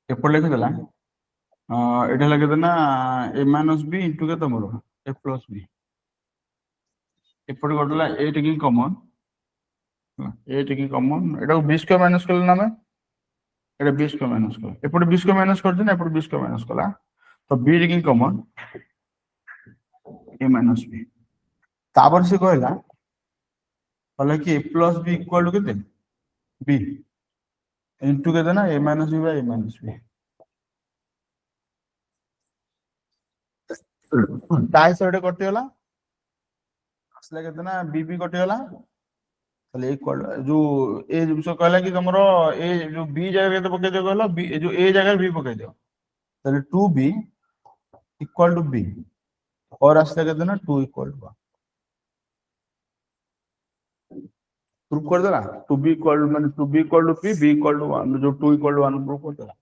एपटे लिखि देला एटा लगे देना ए माइनस बी इंटू केते मोर ए प्लस बी एपटे करथिला ए टेकिंग कॉमन ए टेकिंग कॉमन एटा बी स्क्वायर माइनस करले ना मैं एटा बी स्क्वायर माइनस कर एपटे बी स्क्वायर माइनस कर देना एपटे बी स्क्वायर माइनस कला तो B taking common A minus B तापर से कहला कहला कि A plus B equal to केते बी इंटू केते ना A minus B by A minus B ताई साइड कटि गला असला केते ना बी बी कटि गला ताले इक्वल जो ए जो कहला कि हमरो ए जो बी जगह केते पके दे कहला बी जो ए जगह बी पके दियो ताले 2b इक्वल टू बी और असला केते ना 2 इक्वल टू प्रूफ कर देला 2b इक्वल माने 2b equal to p b equal to 1 जो 2 इक्वल टू 1 प्रूफ कर देला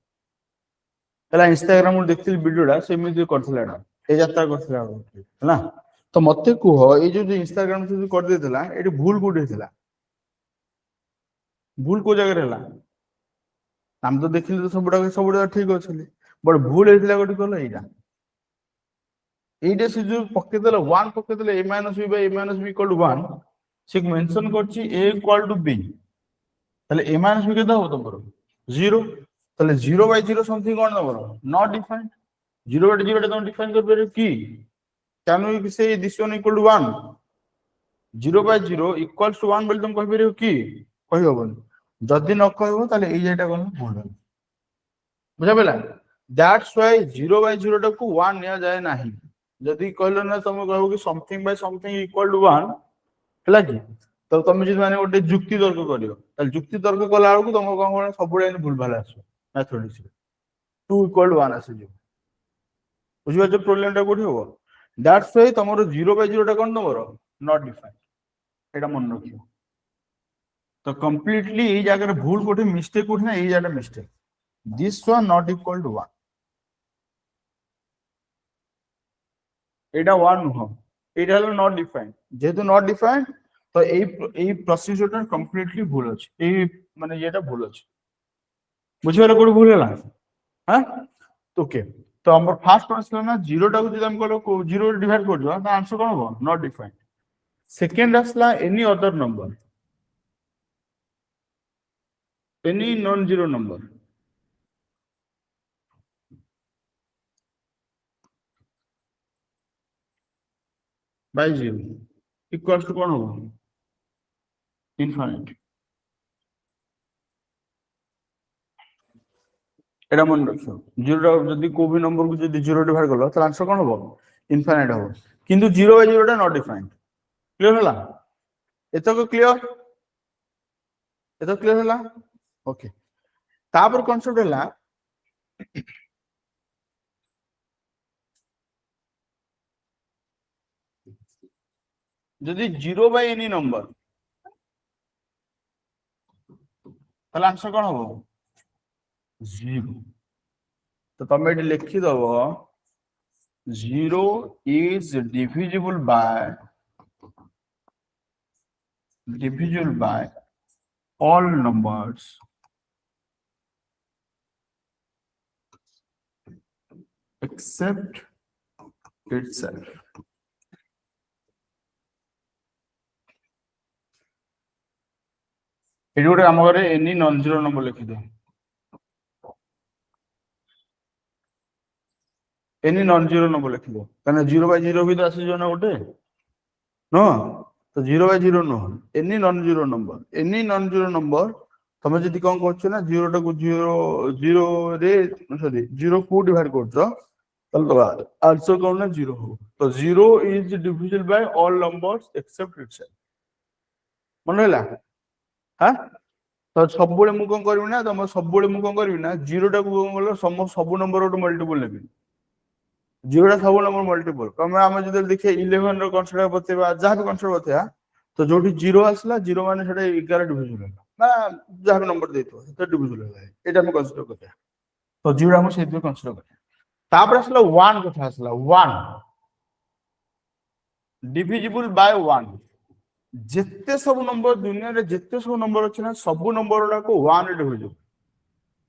हला इंस्टाग्राम उ देखथिल वीडियोडा सेमिति करथिला एडा ए यात्रा करथिला हला तो मते कुह ए जो इंस्टाग्राम से कर देथिला एटी भूल कोठी थिला भूल को जगह रहला हम तो देखिले तो सबुडा ठीक अछि बट भूल हेथिला कोठी कहला एटा एटा से जो पके देला 1 पके देला a - b by a - b equal to 1 से मेंशन करछि a इक्वल टू b ताले a - b केदा हो तमरो 0 ताले 0 by 0 समथिंग कोन तमरो नॉट डिफाइंड 0 by 0 तुम डिफाइन कर पेरे की can we say this one equal to 1 0 by 0 equals to 1 बोल तुम कहि पेरे की कहि होबन जदी न कहबो ताले ए जेटा कोन भूल हो बुझा पेला दैट्स व्हाई 0 by 0 टा को 1 निया जाय नाही जदी कहलो ना तुम कहबो कि something by something equal to 1 हला कि तो तुम जे माने ओटे जुक्ति तर्क करियो ताले जुक्ति तर्क कला बेलू तुम कोन कोन सब बडे भूल भाल आसो मैथमेटिक्स 2 इक्वल टू 1 आसे जो बुझिबा जो प्रॉब्लम टा कोठी हो दैट्स व्हाई तमरो 0 by 0 टा कोन तमरो नॉट डिफाइंड एटा मन रखियो तो कंप्लीटली ए जगह भूल कोठी मिस्टेक कोठी ना ए जगह mistake this one not equal to 1 एटा 1 नो एटा हलो नॉट डिफाइंड जेतु नॉट डिफाइंड तो ए प्रोसीजर कंप्लीटली भूल अछि ए माने येटा भूल अछि बुझिबारे कोड भूल हला हां ओके तो हमर फर्स्ट क्वेश्चन ना 0 टा को जदि हम कहलो 0 डिवाइड कर दियो तो आंसर कोन हो नॉट डिफाइंड सेकंड असला any other number any non zero number by 0 equals to कोन हो इनफिनिट एटा मन रखियो 0 जदी को भी नंबर को जदी 0 डिवाइड करलो त आंसर कोन हो इनफिनिट हो किंतु 0 by 0 टा नॉट डिफाइंड क्लियर होला एतो को क्लियर होला ओके तापर कांसेप्ट होला जदी 0 by एनी नंबर ताला आंसर कोन हो 0 तो तमे एटी लिखि दबो 0 is divisible by all numbers except itself eighty गोटे हम घरे एनी नॉन जीरो नंबर लिखि दो एनी नॉन जीरो नंबर लिख दो कने 0 by 0 भी तो आसी जो ना गोटे नो तो 0 by 0 no any non zero number तमे जदी कोन करछ ना 0 टा को 0 रे सॉरी 0 को डिवाइड करछ तो आंसर कोन ना 0 हो तो 0 is divisible by all numbers accept itself मन होला हां तो सब बळे मु कोन करबी ना तम सब बळे मु कोन करबी ना 0 टा को कोन सब नंबर ओट मल्टीपल लेबी जीरो सब नंबर मल्टीपल कम आम जो देखिए 11 कनसेप्ट बतेबा जहाँ भी कनसेप्ट बतेबा तो जो जीरो आसला जीरो माने सेटा 11 डिविजन होला ना जहाँ भी नंबर देतो सेटा डिविजन होला एटा हम कन्सिडर करते तो जीरो हम से कन्सिडर करते तापर आसला 1 कथा आसला 1 डिविजिबल बाय 1 जितने सब नंबर दुनिया रे जितने सब नंबर अछि ना सब नंबर गुडा को 1 रे divisible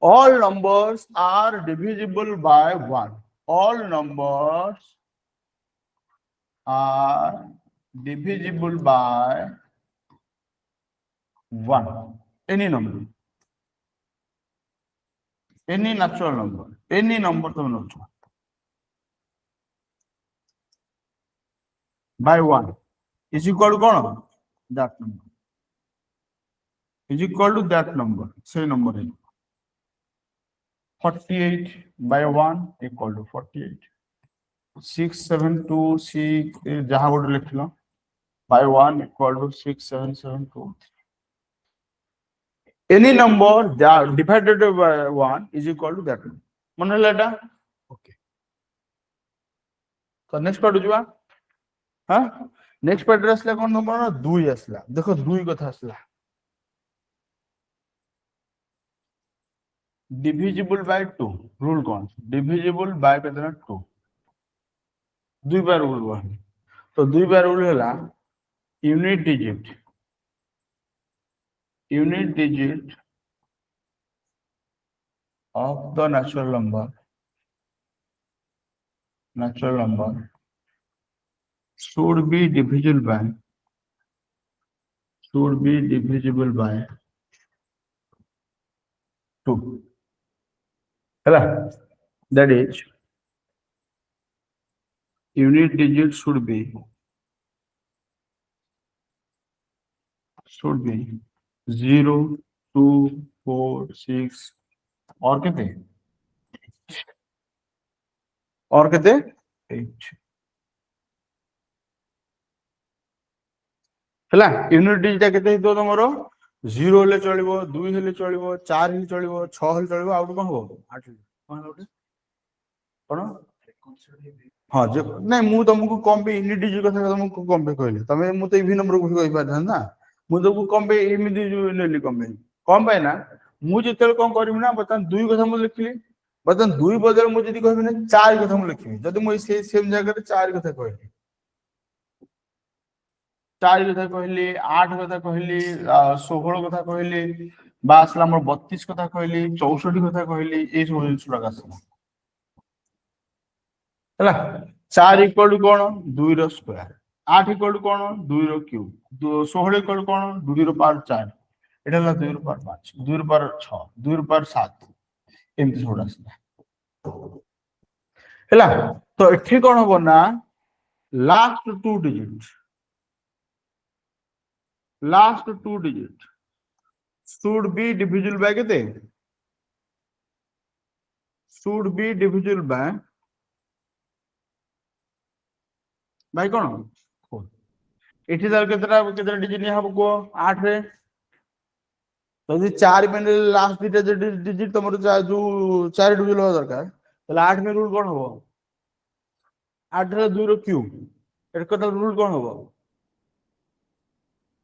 all numbers are divisible by 1 all numbers are divisible by 1 any number any natural number any number तो no by 1 is equal to कौन that number is equal to that number same number है 48 by 1 equal to 48 6726 जहाँ गोटे लिख लो by 1 equal to 6772 any number that divided by 1 is equal to that number मन लेटा okay तो next part जुआ हां नेक्स्ट पार्ट रे असला कोन नंबर 2 असला देखो 2 कथा असला डिविजिबल बाय 2 रूल कौन डिविजिबल बाय केतना 2 2 बार रूल हुआ तो 2 बार रूल हैला unit digit of the natural number should be divisible by 2 हैला that is unit digit should be 0 2 4 6 और कितने 8 हैला यूनिट डिजिट केते हितो तमरो 0 हेले चलिबो 2 हेले चलिबो 4 हेले चलिबो 6 हेले चलिबो आउट कोन हो 8 कोन आउट कोन हां जे नहीं मु तुमको कम पे यूनिट डिजिट कथा तुमको कम पे कहले तमे मु तो इवी नंबर को कहि पार ना मु तुमको कम पे इमिति नेली कम पे ना मु जेतेल कोन करबी ना बतन 2 कथा मु लिखली बतन 2 बदल मु जदी कहबी ना 4 कथा मु लिखबी जदी मु से सेम जगह रे 4 कथा कहली 4 कथा कहली 8 कथा कहली 16 कथा कहली बा असला हमर 32 कथा कहली 64 कथा कहली ए सब जिंस रखा असला हैला 4 इक्वल टू कोन 2 रो स्क्वायर 8 इक्वल टू कोन 2 रो क्यूब 16 इक्वल टू कोन 2 रो पावर 4 एटा ला 2 रो पावर 5 2 रो पावर 6 2 रो पावर 7 एमती छोड़ा असला हैला तो एठी कोन हो ना last 2 digit should be divisible by केते should be divisible by कोन 4 एठी दर केतरा डिजिट नि हबो को 8 रे तो यदि 4 में लास्ट दिटा डिजिट तमरो जो 4 डिजिट हो दरकार तले 8 में रूल कोन हबो 8 रे 2 रो क्यूब एकर कत रूल कोन हबो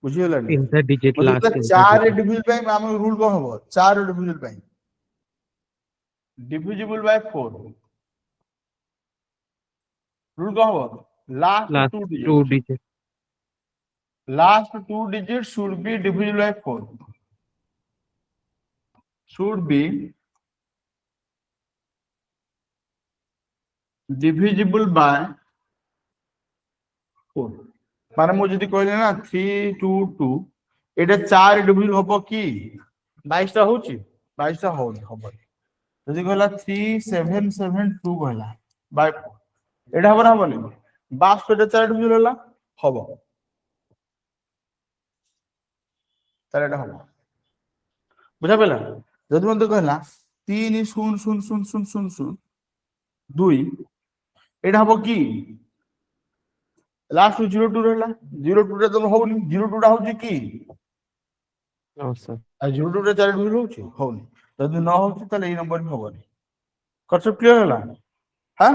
बुझियला नै इंटर डिजिट मतलब लास्ट 4 डिविजिबल बाय हम रूल कोन हबो 4 divisible by divisible by 4 rule कोन हबो last 2 digit last 2 digits should be divisible by 4 should be divisible by 4 माने मु जदी कहले ना 3 2 2 एटा 4 डिविजिबल होबो की 22 टा होची 22 टा होनी होबो जदी कहला 3 7 7 2 कहला बाय 4 एटा हबो ना हबो 22 टा 4 डिविजिबल होला हबो तारेटा हबो बुझा पेला जदी मन तो कहला 3 0 0 0 0 0 0 2 एटा हबो की लास्ट 0 2 रहला 0 2 रे तो होनी 0 2 टा होची की नो सर आ 0 2 रे 4 डिविजिबल होची होनी जदी न होची तले ए नंबर भी होबनी कन्सेप्ट क्लियर होला हां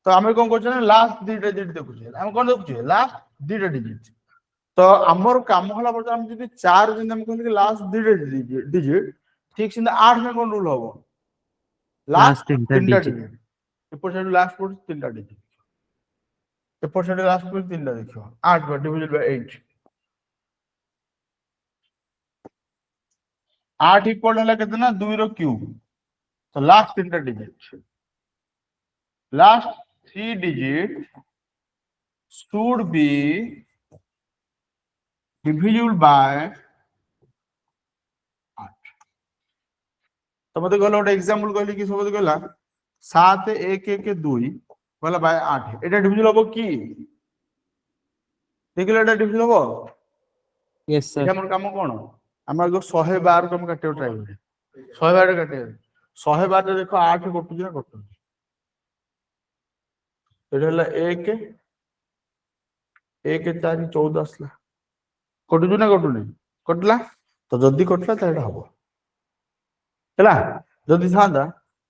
तो आम कौन कर लास्ट दुईटा डिजिट देखुचे आम कौन देखुचे लास्ट दुईटा डिजिट तो आमर काम होला बर्तमान हम जदि 4 जन हम कहले कि लास्ट दुईटा डिजिट ठीक से 8 में कौन रूल हबो लास्ट लास्ट तीनटा तीनटा डिजिट डिजिट एपर साइड लास्ट पर तीनटा डिजिट एपर साइड लास्ट पर तीनटा देखियो 8 डिवाइडेड बाय 8 8 इक्वल होला केते ना 2 रो क्यूब तो लास्ट तीनटा digit last 3 digit should be divisible by 8 तो मते कहला ଗୋଟେ एग्जांपल कहली कि सब कहला 7 1 1 2 कहला बाय 8 এটা ডিভিজিবল হবে কি देखिला এটা ডিভিজিবল হবে यस এটা सर আমার কাম কোন আমরা আগে 112 କୁ ଆମେ କାଟିବାକୁ ଟ୍ରାଏ କরি 112 କାଟିବା 112 ରେ ଦେଖ 8 କଟୁଛି ନା କଟୁନି এটা ହେଲା 1 1 4 14 আসला कटुछु ना कटुनी कटला तो जदि कटला तो एटा हबो हैला जदि थांदा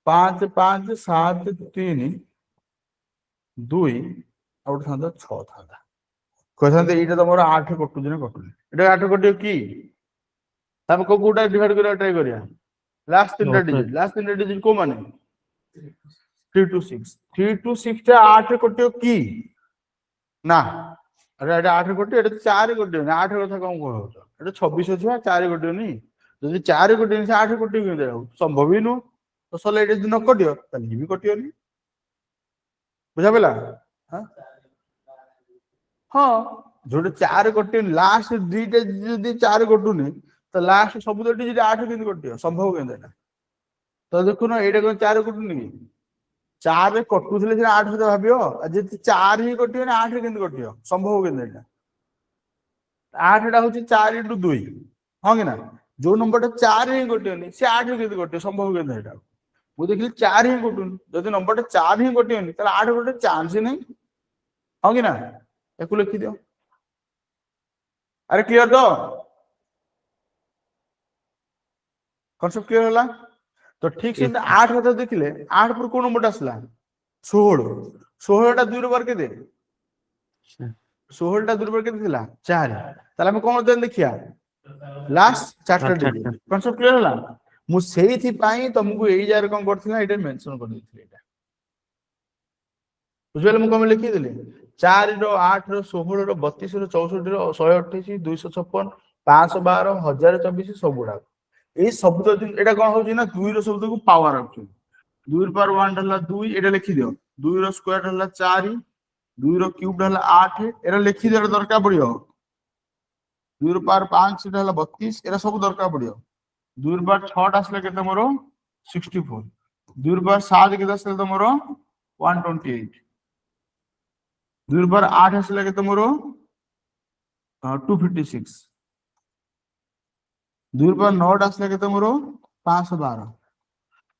5 5 7 3 2 आउट थांदा 6 थांदा कहथांते एटा तमरो 8 कटुछु ना कटुनी एटा 8 कटियो की तब को कोटा डिवाइड करिया ट्राई करिया लास्ट तीनटा नो सर डिजिट को माने 3 to 6 3 to 6 टा 8 कटियो की ना अरे एटा 8 कटियो एटा 4 कटियो ना 8 कथा कम कहौ এটা 26 ଅଛି 4 କଟିବନି ଯଦି 4 କଟିବନି ସେ 8 କଟିବ କେମିତି ଆଉ ସମ୍ଭବ ହିଁ ନୁହଁ ତ ସଲେ ଏଟା ଯଦି ନ କଟିବ ତାହେଲେ ବି କଟିବନି ବୁଝା ପଇଲା ହଁ ଯୋଉଟା 4 କଟିବନି ଲାଷ୍ଟ ଦୁଇଟା ଯଦି 4 କଟୁନି ତ ଲାଷ୍ଟ ସବୁ ଦୁଇଟି ଯଦି 8 କେମିତି କଟିବ ସମ୍ଭବ କେମିତି ଏଟା ତ ଦେଖୁନ ଏଇଟା କଣ 4 କଟୁନି କି 4 ରେ କଟୁଥିଲେ ସେ 8 ସହିତ ଭାବିବ ଯଦି 4 ହିଁ କଟିବନି 8 କେମିତି କଟିବ ସମ୍ଭବ କେମିତି ଏଟା 8 टा होची 4 into 2 हां कि ना जो नंबर टा 4 ही कटियोनी से 8 केते कटियो संभव केते एटा मु देखिली 4 ही कटुनी जदि नंबर टा 4 ही कटियोनी तले 8 कटे चांस ही नहीं हां कि ना एकु लिखि दियो अरे क्लियर तो कांसेप्ट क्लियर होला तो ठीक से यस 8 कथा देखिले 8 पर कोन नंबर आसला 16 16 टा 2 रो बार केते सर 16 टा 2 रो बार केते थिला 4 ताले हम कोन देन देखिया लास्ट 4टा डिजिट अच्छा कांसेप्ट क्लियर होला मु सेही पाई तुमको एई जार कोन करथिला एटा मेंशन कर देथिले एटा बुझले मु कम लिखि देले 4 रो 8 रो 16 रो 32 रो 64 रो 128 256 512 1024 सब गुडा ए शब्द एटा कोन होची ना 2 रो शब्द को पावर ऑप्शन 2 रो पावर 1 हला 2 एटा लिखि दियो 2 रो स्क्वायर हला 4 2 रो क्यूब हला 8 एटा लिखि देर दरकार पड़ियो 2 रो पावर 5 एटा हला 32 एटा सब दरकार पड़ियो 2 रो पावर 6 आसले केते मोरो 64 2 रो पावर 7 केते आसले तो मोरो 128 2 रो पावर 8 आसले केते मोरो 256 2 रो पावर 9 आसले केते मोरो 512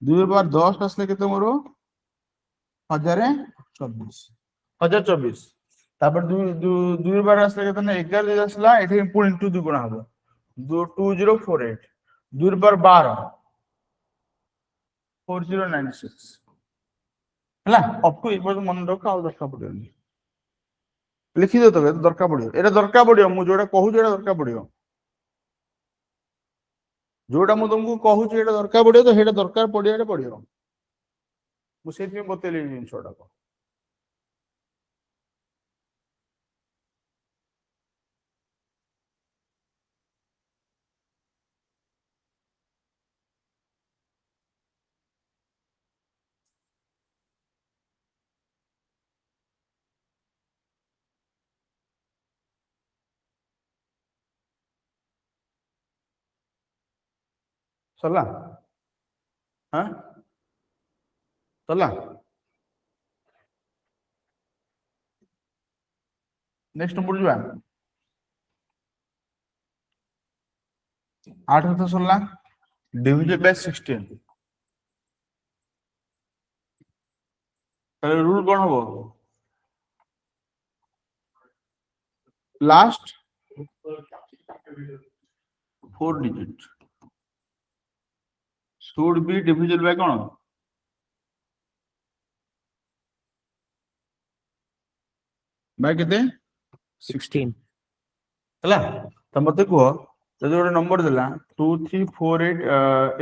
2 रो पावर 10 आसले केते मोरो 1024 तापर 2 रो पावर आसले केते ना 11 आसला एठी पुणी इनटू 2 गुणा हबो 2048 2 रो पावर 12 4096 हला अप टू एक बार मन रख आ दरकार पड़ियोनी लिखि दो तो दरकार पड़ियो एटा दरकार पड़ियो मु जोडा कहू जेडा दरकार पड़ियो जोडा मु तुमको कहू जेडा दरकार पड़ियो तो हेडा दरकार पड़ियो पड़ियो मु सेति में बतेली जिन छोडा को सरला हां सरला नेक्स्ट नंबर जुआ 8 तो सरला डिवाइडेड बाय 16 ताले रूल कोन हबो last 4 digit should be divisible by cone bye केते 16 हला तो मते को जदि गोटे नंबर देला 2 3 4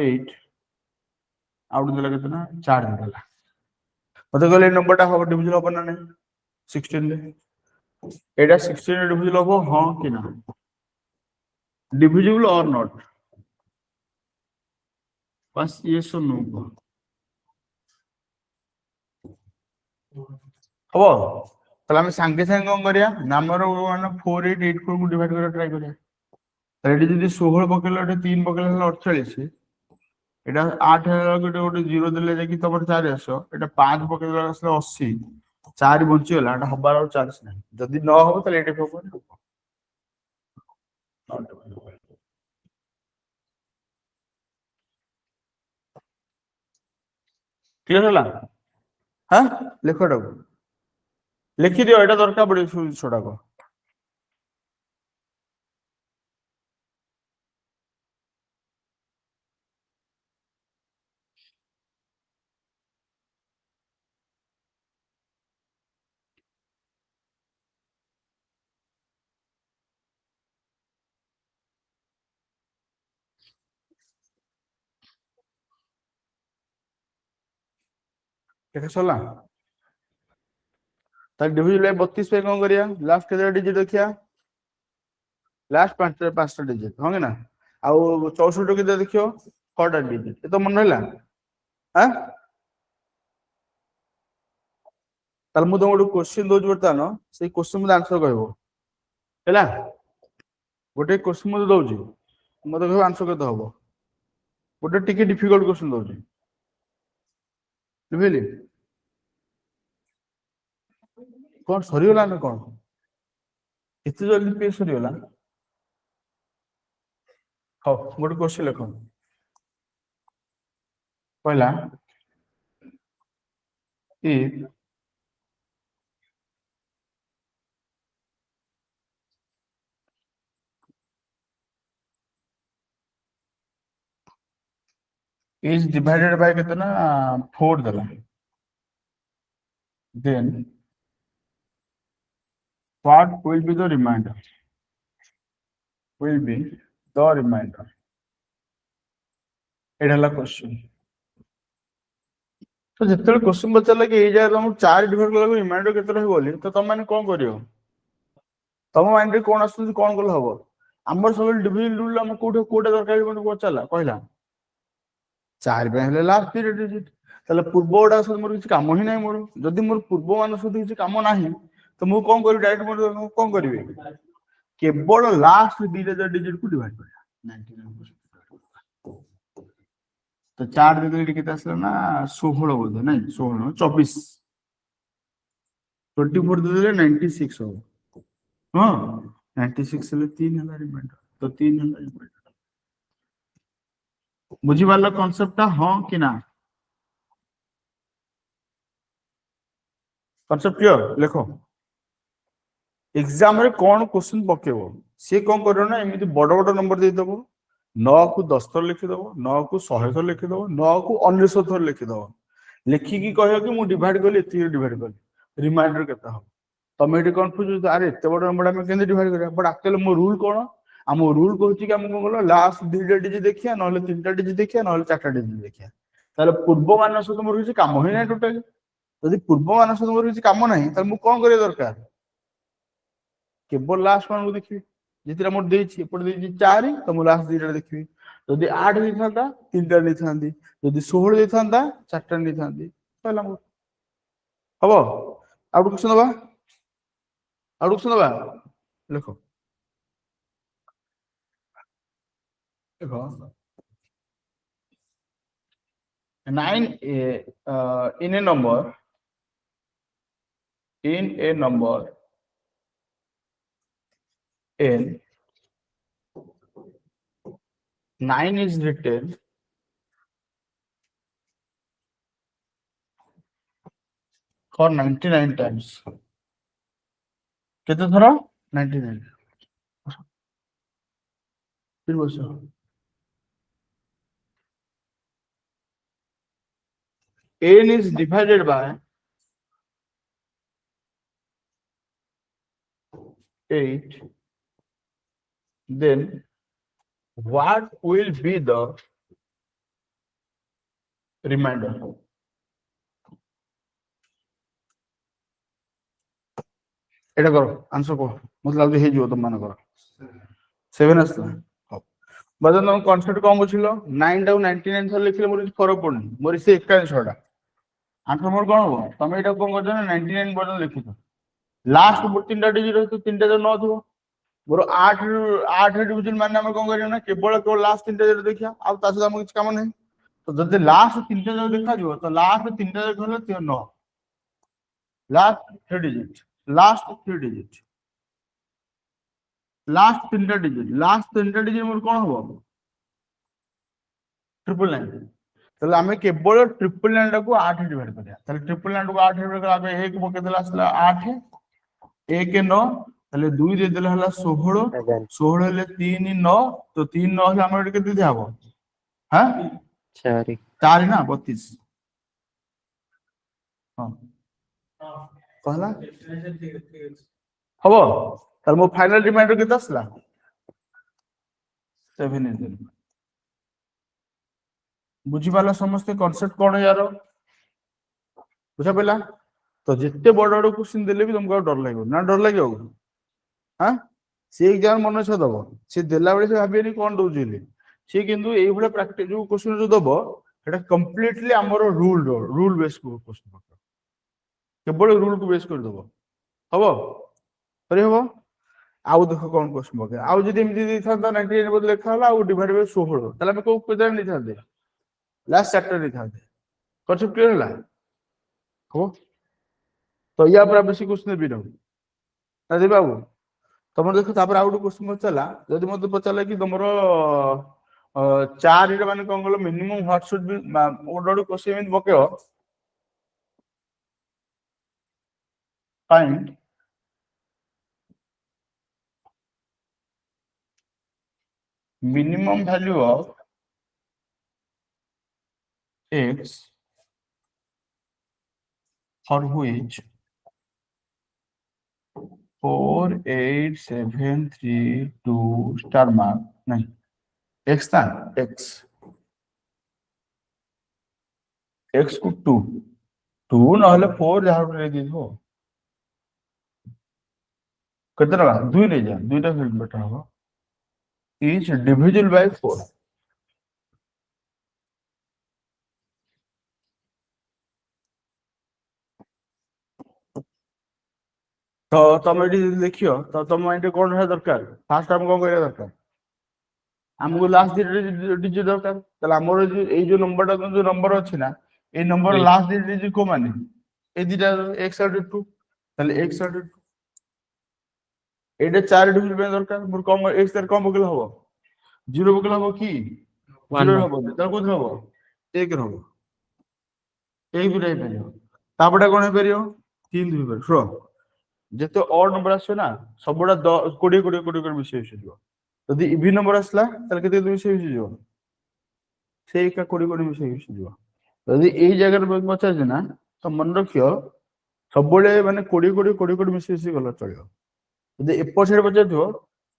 8 आउट देला केते ना 4 देला मते कहले ए नंबर टा हो डिविजन हो ना नहीं 16 ले एटा 16 डिविजन हो हां कि ना डिविजिबल और नॉट बस यस और नो हबो ताले हम संगे संगे कोन करिया नंबर 4884 को डिवाइड कर ट्राई करिया रेडी जदि 16 पकेला 3 पकेला 48 এটা 8 ହେଲା ଗୋଟେ ଗୋଟେ 0 ଦେଲେ ଯାଇକି ତମର 4 ଆସିବ এটা 5 ପକେଇଲା ଆସିଲେ 80 4 ବଞ୍ଚିଗଲା এটা ହବାର ଆଉ ଚାନ୍ସ ନାହିଁ ଯଦି ନ ହବ ତାହେଲେ ଏଠି ହବନି କ୍ଲିୟର ହେଲା हां ଲେଖ ଏଟାକୁ ଲେଖି ଦିଅ ଏଟା ଦରକାର ପଡିବ ଛଡାକ ଲେଖା ସରିଲା ତାହେଲେ डिविजन 32 पे कौन करिया लास्ट केते डिजिट देखिया लास्ट पांचटा डिजिट हो ना आ 64 केते देखियो 6टा डिजिट ए तो मन रहला हां ताल मु तुमको क्वेश्चन दोज बर्तमान से क्वेश्चन मु आंसर कहबो हैला गोटे क्वेश्चन मु दोउची मते कहबो आंसर केते हबो गोटे टिके डिफिकल्ट क्वेश्चन दोउची बुझिली कौन सरीगला ना कौन इतने जल्दी पे सरीगला हो गोटे क्वेश्चन लिखो पहला if is divided by कितना 4 दला then what will be the remainder will be the remainder Etah La question तो जेते क्वेश्चन बचला कि ए जाय हम 4 डिवाइड करला रिमाइंडर केते रहबो बोली तो तुम माने कोन करियो तुम माइंड रे कोन आसु कोन कल हबो हमर सब डिविजन रूल हम कोठे कोठे दरकार कोन पचला कहला 4 पे हेले लास्ट डिजिट ताले पूर्व ओडा सब मोर किछ काम ही नाही मोर जदी मोर पूर्व मान सब किछ काम नाही तो मु कोन करी डायरेक्ट मोर कोन करबे केवल लास्ट डिजिट को डिवाइड करिया 99% तो 4 देले कितना आसला ना 16 बोलते नहीं 16 24 24 देले 96 हो हां 96 ले 3 होला रिमाइंडर तो 3 होला रिमाइंडर बुझी वाला कांसेप्ट ता हां कि ना कांसेप्ट क्लियर लिखो एग्जाम रे कोन क्वेश्चन पकेबो से कोन करियो ना एमिति बड़ बड़ नंबर दे देबो 9 को 10 थर लिखि दबो 9 को 100 थर लिखि दबो 9 को 1900 थर लिखि दबो लिखि की कहयो कि मु डिवाइड करली एती डिवाइड करली रिमाइंडर केता हो तमे एटी कंफ्यूज अरे एते बड़ नंबर हम केने डिवाइड करिया बट एक्चुअली मो रूल कोन हम रूल कहूची कि हम कोन गलो लास्ट 2 डिजिट देखिया नहले 3टा डिजिट देखिया नहले 4टा डिजिट देखिया ताले पूर्व मान सहित मोर किछ काम ही नै टोटली यदि पूर्व मान सहित मोर किछ काम नै ताले मु कोन करे दरकार केवल लास्ट मान को देखिबी जेतिरा मोर देछि एपड देछि 4 तो मु लास्ट दिटा देखिबी यदि 8 नै थांता 3टा नै थांदी यदि 16 नै थांता 4टा नै थांदी पहिला मोर हबो आउट क्वेश्चन बा आउट क्वेश्चन बा लिखो देखो 9 in a number n 9 is written for 99 times केते थरा 99 फिर बसो n is divided by 8, then what will be the remainder? এটা করো আনসার করো মতে লাগুଛି ହେଇଯିବ ତମ ମାନଙ୍କର 7 ଆସିଲା ହଉ ବର୍ତ୍ତମାନ ତମ କନସେପ୍ଟ କଣ ବୁଝିଲ 9 ଟାକୁ 99 ଥର ଲେଖିଲେ ମୋର କିଛି ଫରକ ପଡୁନି ମୋର ସେ ଏକା ଜିନିଷଟା ଆନ୍ସର ମୋର କଣ ହବ ତମେ ଏଇଟା କଣ କରୁଛ ନା 99 ପର୍ଯ୍ୟନ୍ତ ଲେଖିଛ ଲାଷ୍ଟ ମୋର 3ଟା ଡିଜିଟ ଅଛି 3ଟା ଯଦି ନ ଥିବ ମୋର 8 ଡିଭିଜନ ମାନେ ଆମେ କଣ କରିବା ନା କେବଳ ଲାଷ୍ଟ 3ଟା ଯଦି ଦେଖିବା ଆଉ ତା ସହିତ ଆମର କିଛି କାମ ନାହିଁ ତ ଯଦି ଲାଷ୍ଟ 3ଟା ଯଦି ଦେଖାଯିବ ତ ଲାଷ୍ଟ 3ଟା ଯଦି ହେଲେ 9 last 3 digit last 3 digit last 3टा डिजिट मोर कोन हो 999 তাহলে আমি কেবল 999 টাকু 8 ডিভাইড করিয়া তাহলে 999 টাকু 8 ডিভাইড করা আগে 1 পকে দেলা আসলা 8 1 9 তাহলে 2 দে দেলা হলা 16 16 হলে 3 9 তো 3 9 হলে আমার কেতে দিয়া হবো হ্যাঁ 4 না 32 हां कहला हबो तार मो फाइनल रिमाइंडर केते आसला 7 इज देन बुझी पाला समस्त कांसेप्ट कोन यार बुझा पेला तो जिते बड़ बड़ क्वेश्चन देले भी तुमको डर लागो ना डर लागो हां से एग्जाम मन से दबो से देला बेले से भाबियनी कोन दोजिले से किंतु एई भले प्रैक्टिस जो क्वेश्चन जो दबो एटा कंप्लीटली हमर रूल बेस क्वेश्चन केवल रूल को बेस कर दबो हबो करे हबो आउ देखो कोन क्वेश्चन बके आउ जदी एमती देथा 99 बदले लिखा हला आउ डिवाइड बाय 16 तले हम को क्वेश्चन नहीं था दे लास्ट चैप्टर नहीं था दे कॉन्सेप्ट क्लियर हला हो तो या पर बेसी क्वेश्चन भी न दे बाबू तुम देखो तापर आउ क्वेश्चन चला जदी मते पचाला कि तुमरो 4 रे माने कोन गलो मिनिमम व्हाट शुड बी ओडो क्वेश्चन बकेओ find minimum value of x for which 48732 star mark नहीं x था x को 2 ना हले 4 जहाँ पे दी हो कितना लगा 2 ले जा 2टा फिर बेटर होगा is divisible by 4 तो तुम ये लिखियो तो तुम माइंड कौन है दरकार फास्ट हम कौन करिया दरकार हमको लास्ट डिजिट दरकार तले हमर ए जो नंबरटा जो नंबर अछि ना ए नंबर लास्ट डिजिट को माने ए दिटा x और 2 तले x और 2 एटा 4 डिजिट पे दरकार मोर कम x तर कम बगल होबो 0 बगल होबो की 0 होबो त कोन होबो 1 होबो 1 भी नहीं परियो तापडा कोन हे परियो 3 भी परियो शो जेते ऑड नंबर आछो ना सबडा 20 20 20 कर मिसे हिसो যদি ইভি নম্বর আসলা তাহলে কেতে মিশে যাব সেই একা 20 20 মিশে যাব যদি এই জায়গার পচাছে না তো মনে রাখিও सबले माने 20 20 20 20 मिसे গলা চলিও যদি এপছরে পচাছো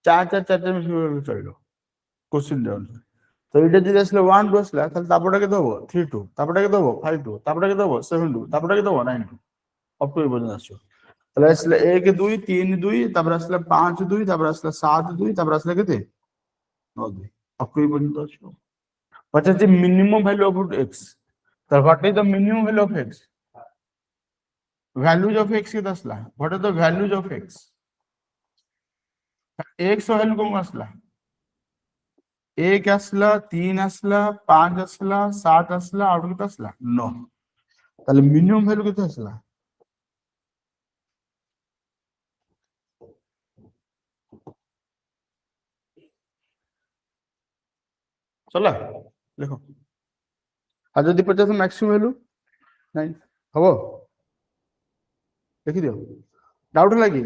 4 4 4 4 মিশে গলা চলিও কোশ্চেন ডাউন তো এটা যদি আসলে 1 2 আসলা তাহলে তারপরটাকে দেব 3 2 তারপরটাকে দেব 5 2 তারপরটাকে দেব 7 2 তারপরটাকে দেব 9 2 অপ টু এই পর্যন্ত আসছো তাহলে আসলে 1 2 3 2 তারপর আসলে 5 2 তারপর আসলে 7 2 তারপর আসলে কেতে 9 2 অপ টু এই পর্যন্ত আসছো what is the minimum value of x so what is the minimum value of x values of x के दसला what is the values of x x value कौन असला 1 असला 3 असला 5 असला 7 असला और कितना असला 9 তাহলে মিনিমাম ভ্যালু কত আসলা চলা দেখো আর যদি 50 ম্যাক্সিমাম ভ্যালু নাই হবো দেখি দিও ডাউট লাগি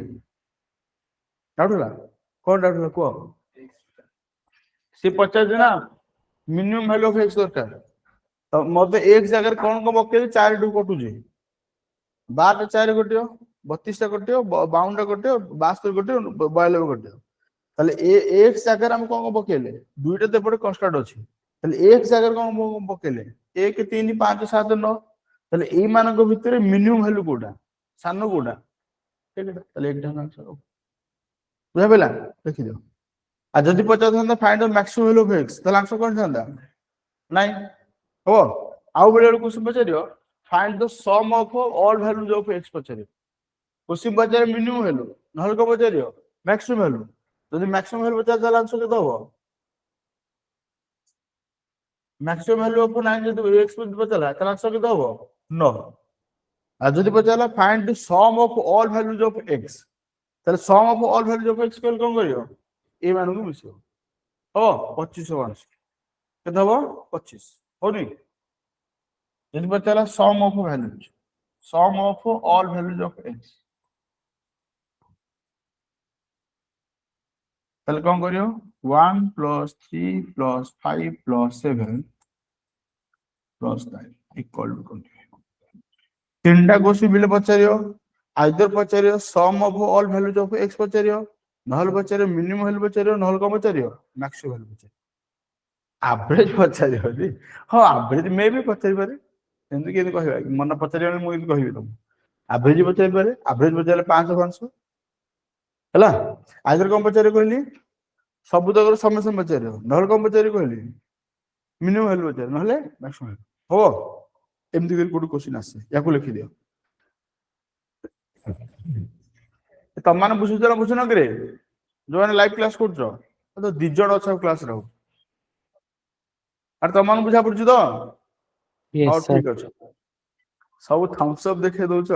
ডাউট হলা কোন ডাউট হলা কো সে 50 না মিনিমাম ভ্যালু অফ x দরকার तो मते x जगह कोन को बके 4 2 कटु जे 12 4 कटियो 32টা କଟିବ 52ଟା କଟିବ 72 କଟିବ 92 କଟିବ ତାହେଲେ x ଜାଗାରେ ଆମେ କଣ ପକେଇଲେ ଦୁଇଟା ତ ଏପଟେ କନଷ୍ଟାଣ୍ଟ ଅଛି ତାହେଲେ x ଜାଗାରେ କଣ ପକେଇଲେ 1 3 5 7 9 ତାହେଲେ ଏଇ ମାନଙ୍କ ଭିତରେ ମିନିମମ ଭ୍ୟାଲୁ କୋଉଟା ସାନ କୋଉଟା ଏଇଟା ତାହେଲେ ଏଇଟା ଆନ୍ସର ବୁଝା ପଇଲା ଦେଖିଦିଅ ଆଉ ଯଦି ପଚାରିଥାନ୍ତା find the maximum value of x ତାହେଲେ ଆନ୍ସର କଣ ଥାନ୍ତା ନାଇଁ ହବ ଆଉ ବେଳେ ବେଳେ କ୍ୱେଶ୍ଚନ ପଚାରିବ find the sum of all values of x ପଚାରିବ क्वेश्चन पचारे मिनिमम वैल्यू नहल को पचारियो मैक्सिमम वैल्यू यदि मैक्सिमम वैल्यू पचार ताला आंसर केते हबो मैक्सिमम वैल्यू ऑफ 9 जदि x पचाला ताला आंसर केते हबो 9 आ जदि पचाला find the sum of all values of x ताले sum of all values of x कोन कोन करियो ए मान को मिसियो हो 25 आंसर केते हबो 25 होनी जदि पचाला sum of values sum of all values of x ताले कौन करियो 1 + 3 + 5 + 7 + 9 इक्वल टू 25 तीनटा क्वेश्चन बिले पचारियो आइदर पचारियो sum of all values of x पचारियो नहल पचारियो मिनिमम वैल्यू पचारियो नहल को पचारियो मैक्सिमम वैल्यू पचारियो एवरेज पचारियो दी हां एवरेज मे भी पचारि पारे एंत के कहबा मन पचारियो मु इन कहबी तुम एवरेज पचारि पारे एवरेज पचारले 500 500 हला आइदर कोन पचारियो कहली सब तक समेसन पचारियो नहल कोन पचारियो कहली मिनिमम वैल्यू पचारियो नहले मैक्सिमम हो एमती कर कोड क्वेश्चन आसे याको लिखि दियो तम माने बुझुछ ना बुझुन करे जो माने लाइव क्लास करछो तो दि जण अच्छा क्लास रहू अरे तम माने बुझा पड़छ तो यस और सर ठीक अछि सब थम्स अप देखे दोछ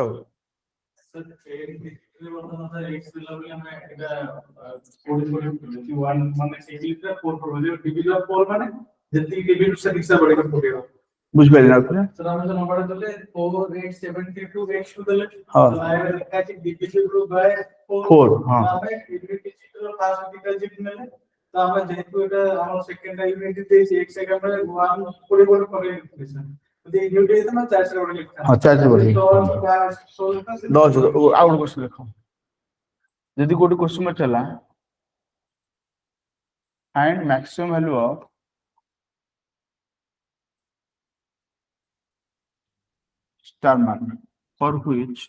बुझ पाइले ना आपने सर हम जो नंबर देले 4872x देले हां आए लिखा छै डिविजिबल बाय 4 हां हमें यूनिट चित्र फास्ट डिजिट में तो हमें जेतु एटा हम सेकंड यूनिट दे 1 सेकंड में 1 पूरे बोर्ड करे सर तो यूनिट है ना 4 से बड़े लिखा हां 4 से बढ़ी तो क्या सोल्व का 10 आउट क्वेश्चन लिखो यदि कोड क्वेश्चन में चला find maximum value of star mark for which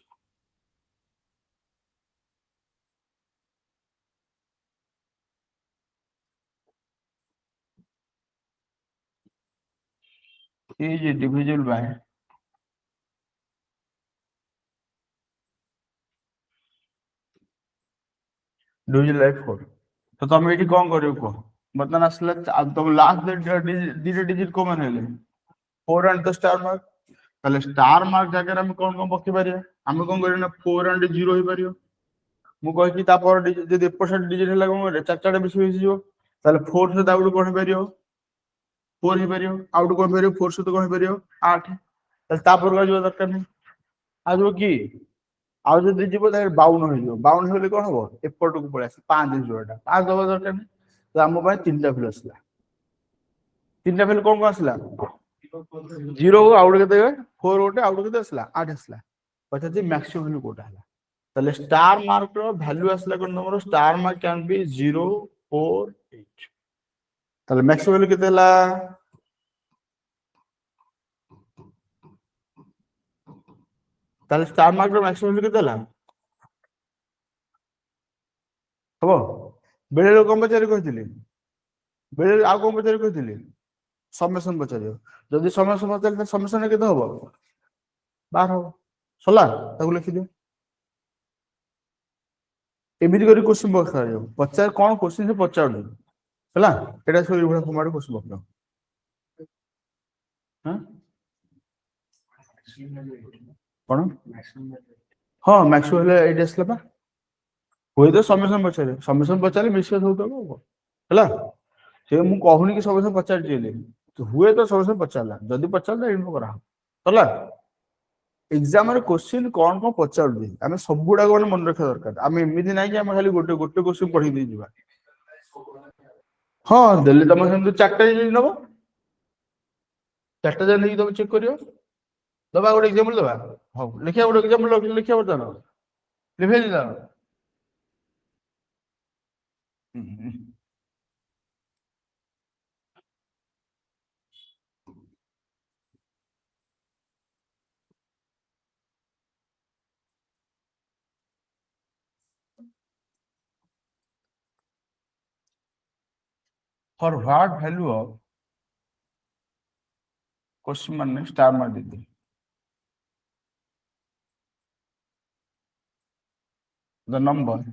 is divisible by divisible by 4 तो तुम एठी कोन करियो को मतलब असला तुम लास्ट डिजिट डिजिट को मन हेले 4 एंड द स्टार मार्क ताले स्टार मार्क जगह हम कोन कोन पक्की पारिया हम कोन करियो ना 4 एंड 0 होई पारियो मु कहि कि ता पर जदि परसेंट डिजिट हला कोन करे चारटा बेसी होई जिवो ताले 4 से दाउड कोन पारियो 4 ही पारियो आउट कोन पारियो 4 से तो कोन पारियो 8 ताले ता पर गजो दरकार नहीं आजो की आउ जदि जीवो ताले 52 होई जिवो 52 होले कोन हबो एपट को पळे आसी 5 जोटा 5 दबा दरकार नहीं तो हम पाए तीनटा फिल आसला तीनटा फिल कोन कोन आसला 0 आउट केते 4 गोटे आउट केते आसला 8 आसला पछा जे मैक्सिमम वैल्यू कोटा हला ताले स्टार मार्क रो वैल्यू आसला कोन number star mark can be 0 4 8 ताले मैक्सिमम वैल्यू केते हला ताले स्टार मार्क रो मैक्सिमम वैल्यू केते हला हबो बेले लो कम पचारि कहथिली बेले आ कम पचारि कहथिली समेशन पचारियो जदि समेशन पचारि त समेशन केते हबो 12 हबो सला ताको लिखि दियो एमिति करी क्वेश्चन बॉक्स आयो पचार कोन क्वेश्चन से पचार दे हला एटा सोई भला फॉर्मेट क्वेश्चन बॉक्स हां कोन हां मैक्सिमम एटा असला बा होय तो समेशन पचारे मिक्स हो तो हला से मु कहूनी कि समेशन पचार दिले तो हुए तो समेशन पचारला जदी पचारला इनको करा हला एग्जाम रे क्वेश्चन कोन कोन पचार दे हमें सब गुडा कोन मन रखा दरकार हमें एमिति नै कि हम खाली गोटे गोटे क्वेश्चन पढी दे जिबा हां दिल्ली तम हम चारटा नबो चारटा जन तुम चेक करियो दबा गोटे एग्जांपल दबा हां लिखिया गोटे एग्जांपल लिखिया बता लिखे दिला for what value of question mark star mark दीदी the number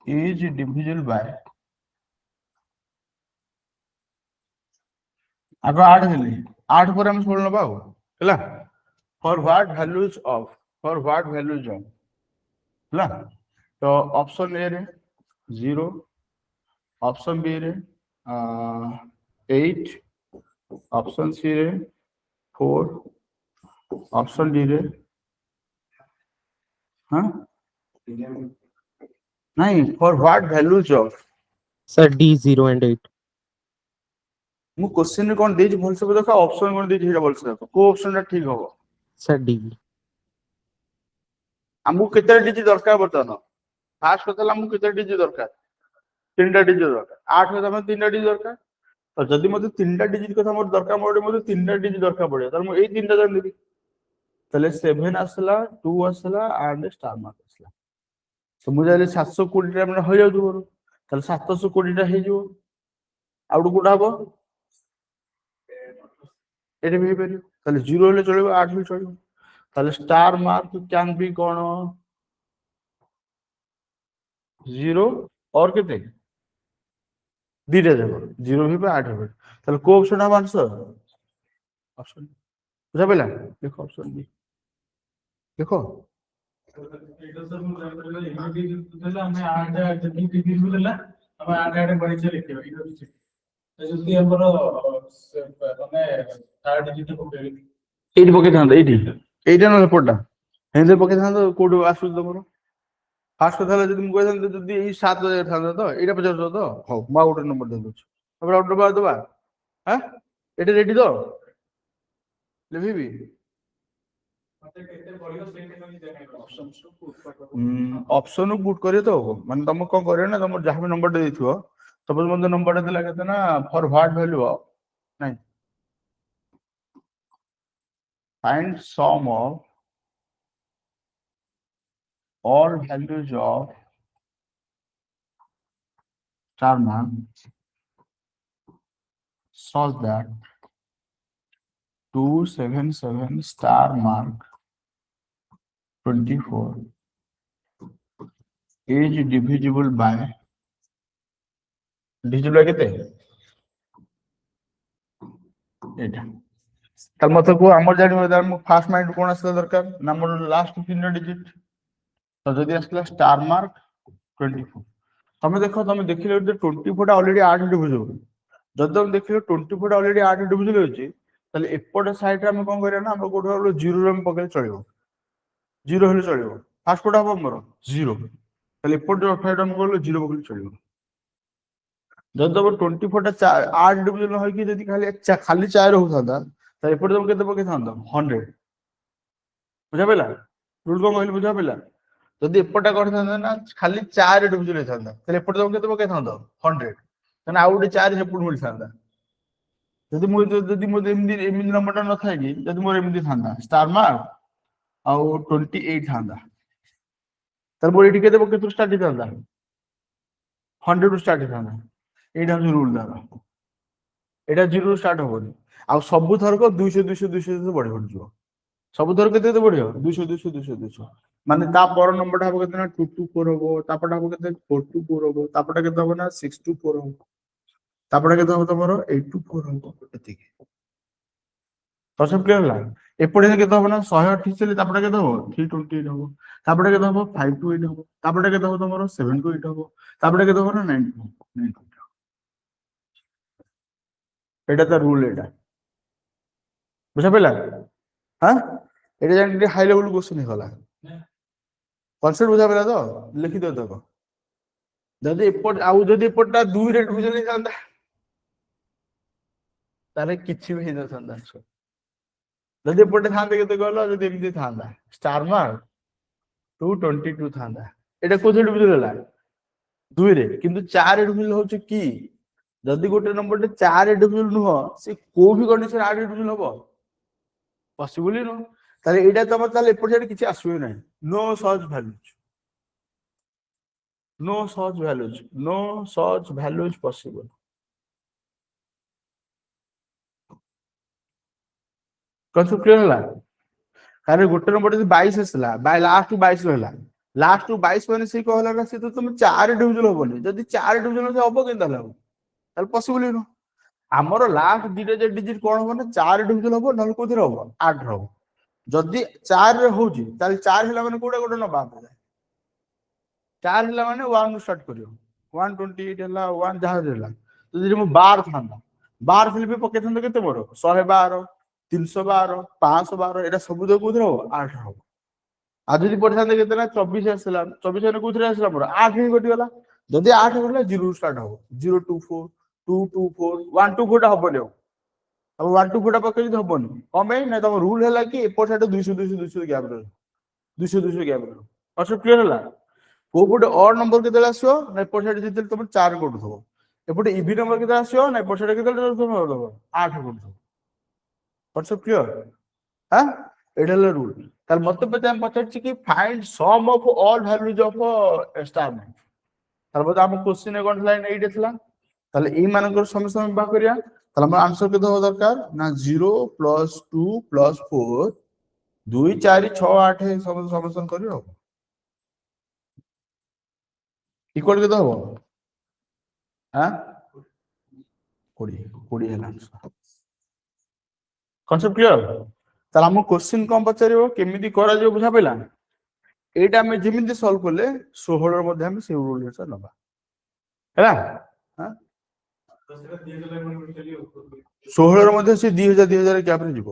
is divisible by आग 8 देली 8 पर हम 16 नबा होला फॉर व्हाट वैल्यूज ऑफ होला तो ऑप्शन ए रे 0 ऑप्शन बी रे 8 ऑप्शन सी रे 4 ऑप्शन डी रे हां नहीं for what values of sir D 0 and 8 मु क्वेश्चन रे कोन देज भल से देखा ऑप्शन कोन देज हेडा भल से देखो को ऑप्शन टा ठीक हो सर D हमको केते डिजिट दरकार बर्तन फास्ट कथला हमको केते डिजिट दरकार तीनटा डिजिट दरकार 8 में तमे तीनटा डिजिट दरकार तो जदी मते तीनटा डिजिट कथा मोर दरकार मोर मते तीनटा डिजिट दरकार पड़े तर मु एई तीनटा जान देबी तले 7 आसला 2 आसला एंड स्टार मार्क आसला तो मु जाले 720 टा मन हो जाउ मोर तले 720 टा हे जो आउट कोडा हबो एटे भी पेरियो तले 0 ले चलेबो 8 ले चलेबो तले स्टार मार्क कैन बी कोन 0 और केते दीटा जाबो 0 भी पे 8 भी तले को ऑप्शन हबो आंसर ऑप्शन बुझा पेला देखो ऑप्शन बी देखो এটা স্যার মু জানতে ইউনিটি দিলে আমি 8 যদি টিভি দিলা আমি 8 বড়ি চে লিখিবা এটা হচ্ছে যদি আমরা মানে 4 ডিজিট পকেই এইটি পকে থান্তা এইটা ন রিপোর্টটা হেন্দে পকে থান্তা কোড আসু তমरो ফার্স্ট কথা হলো যদি মু কই থান্তা যদি এই 7000 থান্তা তো এইটা 50 তো হও মা ওটা নম্বর দেন দছ তারপর আউট নম্বর দেবা হ্যাঁ এটা রেডি তো লিখিবি মতে কেতে পড়িও সেইটা আমি জানাই অপশন ऑप्शन पुट करे तो माने तुम कोन करे ना तुम जहां भी नंबर दे दिथो सपोज मन नंबर देला केते ना फॉर व्हाट वैल्यू नहीं find sum of all values of star mark such that 277 star mark 24 is divisible by केते एटा तार मतलब को हमर जानि हम फास्ट माइंड कोन असला दरकार नंबर लास्ट 3 डिजिट तो जदी असला स्टार मार्क 24 तमे देखो तमे देखिले 24 टा ऑलरेडी 8 डिविजिबल जदी हम देखिले 24 टा ऑलरेडी 8 डिविजिबल होची ताले एपट साइड रे हम कोन करिया ना हम कोठो 0 रे हम पकले चलिबो 0 हेले चलिबो फास्ट कोड हम हमर 0 ताले एपट साइड हम कोलो 0 पकले चलिबो जब 24 टा 8 डिविजन होय कि जदी खाली 4 होथादा त एपट हम केते पके थांदा 100 बुझा पेला रूल को कहली बुझा पेला जदी एपटा करथांदा ना खाली 4 डिविजन होथांदा त एपट हम केते पके थांदा 100 तने आउट 4 हेपुट मिल थांदा जदी मो एमदी नंबर टा न थाय कि जदी मोर एमदी थांदा स्टार मार्क आउ 28 थांदा तर मोर एठी केते पके स्टार्ट थांदा 100 स्टार्ट थांदा एटा रूल दारा एटा 0 स्टार्ट होबनी आ सब थरक 200 200 200 बढ़ी बढ़ जो सब थरक केते बढ़ियो 200 200 200 200 माने ता पर नंबर टा केते ना 224 होबो तापटा केते 424 होबो तापटा केते होबो ना 624 होबो तापटा केते होबो तमरो 824 होबो एति तो सब क्लियर ला एपडे केते होबो ना 128 चले तापटा केते होबो 328 होबो तापटा केते होबो 528 होबो तापटा केते होबो तमरो 728 होबो तापटा केते होबो ना 9 एटा तो रूल एटा बुझा पेला हां एटा जान हाई लेवल क्वेश्चन हे गला कॉन्सेप्ट बुझा पेला तो लिखि दो देखो जदि एपट आउ जदि एपटटा 2 रे डिविजन हे जांदा तारे किछि भी न संदा जदि एपटे थांदे केते कहलो जदि एमती थांदा स्टार मार्क 222 थांदा एटा कोथि डिविजन हला 2 रे किंतु 4 रे डिविजन होछ की जदि गोटे नंबर 4 रे डिविजन नुह से को भी कंडीशन 8 रे डिविजन हबो पॉसिबल ही नो ताले एटा तमर ताले एपट साइड किछि आसुय नै no such values no such values possible concept clear हला कारण गोटे नंबर 22 आसला बाय लास्ट 22 रहला लास्ट 22 माने से कहला से तो तुम 4 डिविजन होबनी जदि 4 डिविजन से हबो केनता लागो ताले पॉसिबल ही नो हमरो लास्ट दुटा जे डिजिट कोन हो ना 4 डिविजन हबो नल कोथि रहबो 8 रहबो जदि 4 रे होउची ताले 4 हिला माने कोडा कोडा न बाप 4 हिला माने 1 स्टार्ट करियो 128 हला 1 जहाज हला जदि मो 12 थांदा 12 फिल भी पके थांदा केते बडो 112 312 512 एटा सब जो कोथि रहबो 8 रहबो आ जदि पढ़े थांदा केते ना 24 आसला 24 ने कोथि आसला मोर 8 ही गटी गला जदि 8 होले 0 स्टार्ट हो 024 224 124 टा हबो अब 124 टा पके जदि हबोनी कमे नै तम रूल हैला कि एपर साइड 200 200 200 गैप रह 200 200 गैप रह अच्छा क्लियर हैला को गोटे ऑड नंबर केते आसीयो ना एपर साइड जदि तुम 4 कोड थबो एपटे इवी नंबर केते आसीयो ना एपर साइड केते तुम 8 कोड थबो अच्छा क्लियर हां एडल रूल ताल मते पते हम पचारछि कि find sum of all values of स्टार मैन ताल बता हम क्वेश्चन ए कोन लाइन 8 थला ताले ई मानकर समीकरण बा करिया ताले हम आंसर के दो दरकार ना 0 + 2 + 4 2 4 6 8 सब समीकरण करियो इक्वल के दो हां 20 है आंसर कॉन्सेप्ट क्लियर ताले हम क्वेश्चन कम पचारियो केमिति करा जो बुझा पेला एटा हम जेमिति सॉल्व करले 16 र मध्ये हम से रूल से नबा हैला हां 16 ର ମଧ୍ୟ ସେ 2000 ଗ୍ୟାପ ରେ ଯିବ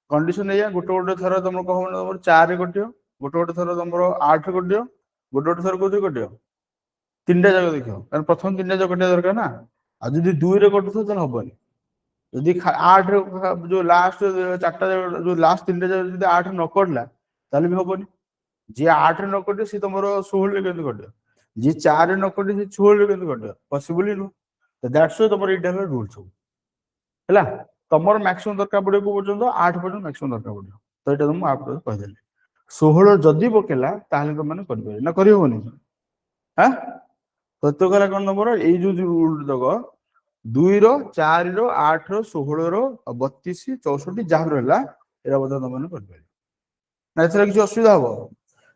कंडीशन एया गोटे गोटे थर तुम कह तुम 4 रे कटियो गोटे गोटे थर तुम 8 रे कटियो गोटे गोटे थर कोथि कटियो तीनटा जगह देखियो कारण प्रथम तीनटा जगह कटिया दरकार ना आ जदी 2 रे कटथो त हबनी जदी 8 रे जो लास्ट चारटा जो लास्ट तीनटा जगह जदी 8 न कटला ताले भी हबनी जे 8 रे न कटियो से तमरो 16 रे केन कटियो जे 4 रे न कटियो से 16 रे केन कटियो पॉसिबल नो तो दैट्स व्हाई तमरो इटा रूल सब हैला तमर मैक्सिमम दरकार पड़े को पर्यंत 8 पर्यंत मैक्सिमम दरकार पड़े तो एटा तुम आप कह देले 16 जदी बकेला ताले तो माने कर ना करि होनी हां तो कला कोन नंबर ए जो रूल दगो 2 रो 4 रो 8 रो 16 रो 32 64 जहां रहला एरा बता तुम माने कर ना एथरा किछ असुविधा हो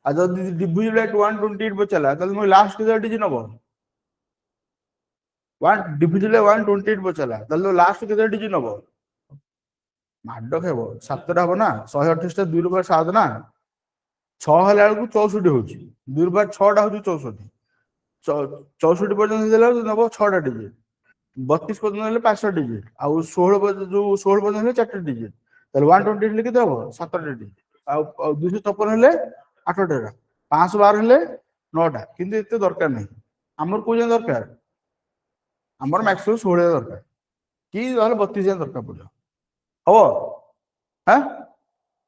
आ जदी डिविजन लाइक 128 बचला तले म लास्ट के डिजिट नबो 1 डिविजन 128 बचला तले लास्ट के डिजिट नबो माडो खेबो 7 टा हो ना 128 टा 2 रो 7 ना 6 हला को 64 होची 2 रो 6 टा होची 64 64 पर्यंत देला नबो 6 टा डिजिट 32 पर्यंत हेले 5 टा डिजिट आ 16 पर्यंत जो 16 पर्यंत हेले 4 टा डिजिट तले 128 लिखि देबो 7 टा डिजिट आ 253 हेले 8 टा 512 हेले 9 टा किंतु एते दरकार नहीं हमर को जे दरकार हमर मैक्सिमम 16 दरकार की रहल 32 जे दरकार पड़ो हो हां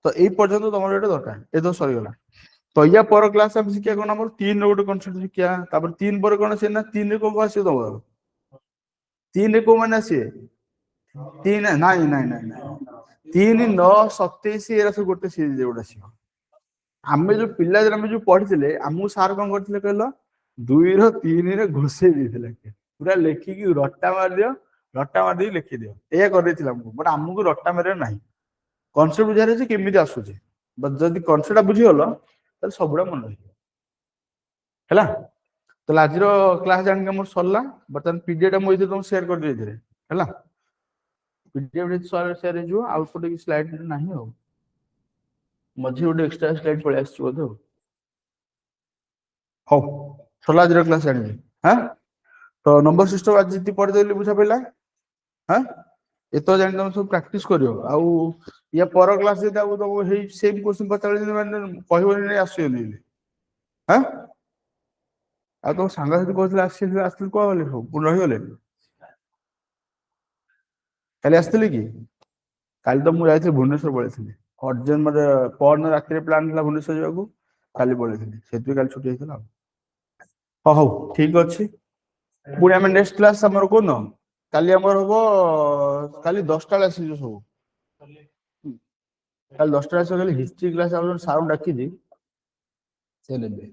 तो ए पर्यंत तमर एटा दरकार ए तो सरी गला तो या पर क्लास हम सिकिया कोन हमर 3 रो गोटे कांसेप्ट सिकिया तापर 3 पर कोन से ना 3 रे को आसी दबो 3 रे को माने आसी 3 नहीं नहीं नहीं 3 9 27 एरा से गोटे सीरीज जोडा सी हमें जो पिल्ला जरा में जो पढ़िथिले हमु सार कोन करथिले कहलो 2 रो 3 रे घोसे दिथिले पूरा लेखि की रट्टा मार दी लिखि दियो ए कर देथिला हमको बट हमको रट्टा मारे नहीं कांसेप्ट बुझारे जे केमिति आसु जे बट जदी कांसेप्ट बुझी हलो त सबुडा मन रही हैला तो आज रो क्लास जान के मोर सरला बतन पीडीएफ मो तुम शेयर कर देथिले हैला पीडीएफ शेयर जो आउटपुट की स्लाइड नहीं हो मझे गोटे एक्स्ट्रा स्लाइड पळे आसी बोधो हो सरला आज रो क्लास जान हां तो नंबर सिस्टम आज जिति पढ़ देली बुझा पेला हां ए तो जान तुम सब प्रैक्टिस करियो आ या पर क्लास जे दाउ तो हे सेम क्वेश्चन पचाले माने कहबो नै आसियो नै हां ଆଉ ତମ ସାଙ୍ଗସାଥି କହୁଥିଲେ ଆସିଥିଲେ କୁଆ ଗଲେ ସବୁ ପୁଣି ରହିଗଲେ? କାଲି ଆସିଥିଲେ କି? କାଲି ତ ମୁଁ ଯାଇଥିଲି ଭୁବନେଶ୍ୱର ପଳେଇଥିଲି। ଅର୍ଜେଣ୍ଟ ମତେ ପରଦିନ ରାତିରେ ପ୍ଲାନ୍ ଥିଲା ଭୁବନେଶ୍ୱର ଯିବାକୁ, କାଲି ପଳେଇଥିଲି। ସେଥିପାଇଁ କାଲି ଛୁଟି ହେଇଥିଲା ଆଉ। ହଉ ଠିକ ଅଛି। ପୁଣି ଆମେ ନେକ୍ସଟ କ୍ଲାସ ଆମର କୋଉଦିନ? କାଲି ଆମର ହବ କାଲି 10ଟା ବେଳେ ଆସିଯିବ ସବୁ। କାଲି 10ଟା ବେଳେ ଆସିବ। କାଲି ହିଷ୍ଟ୍ରି କ୍ଲାସ ଆମର ସାର୍ ଡାକିଛି, ସେ ନେବେ।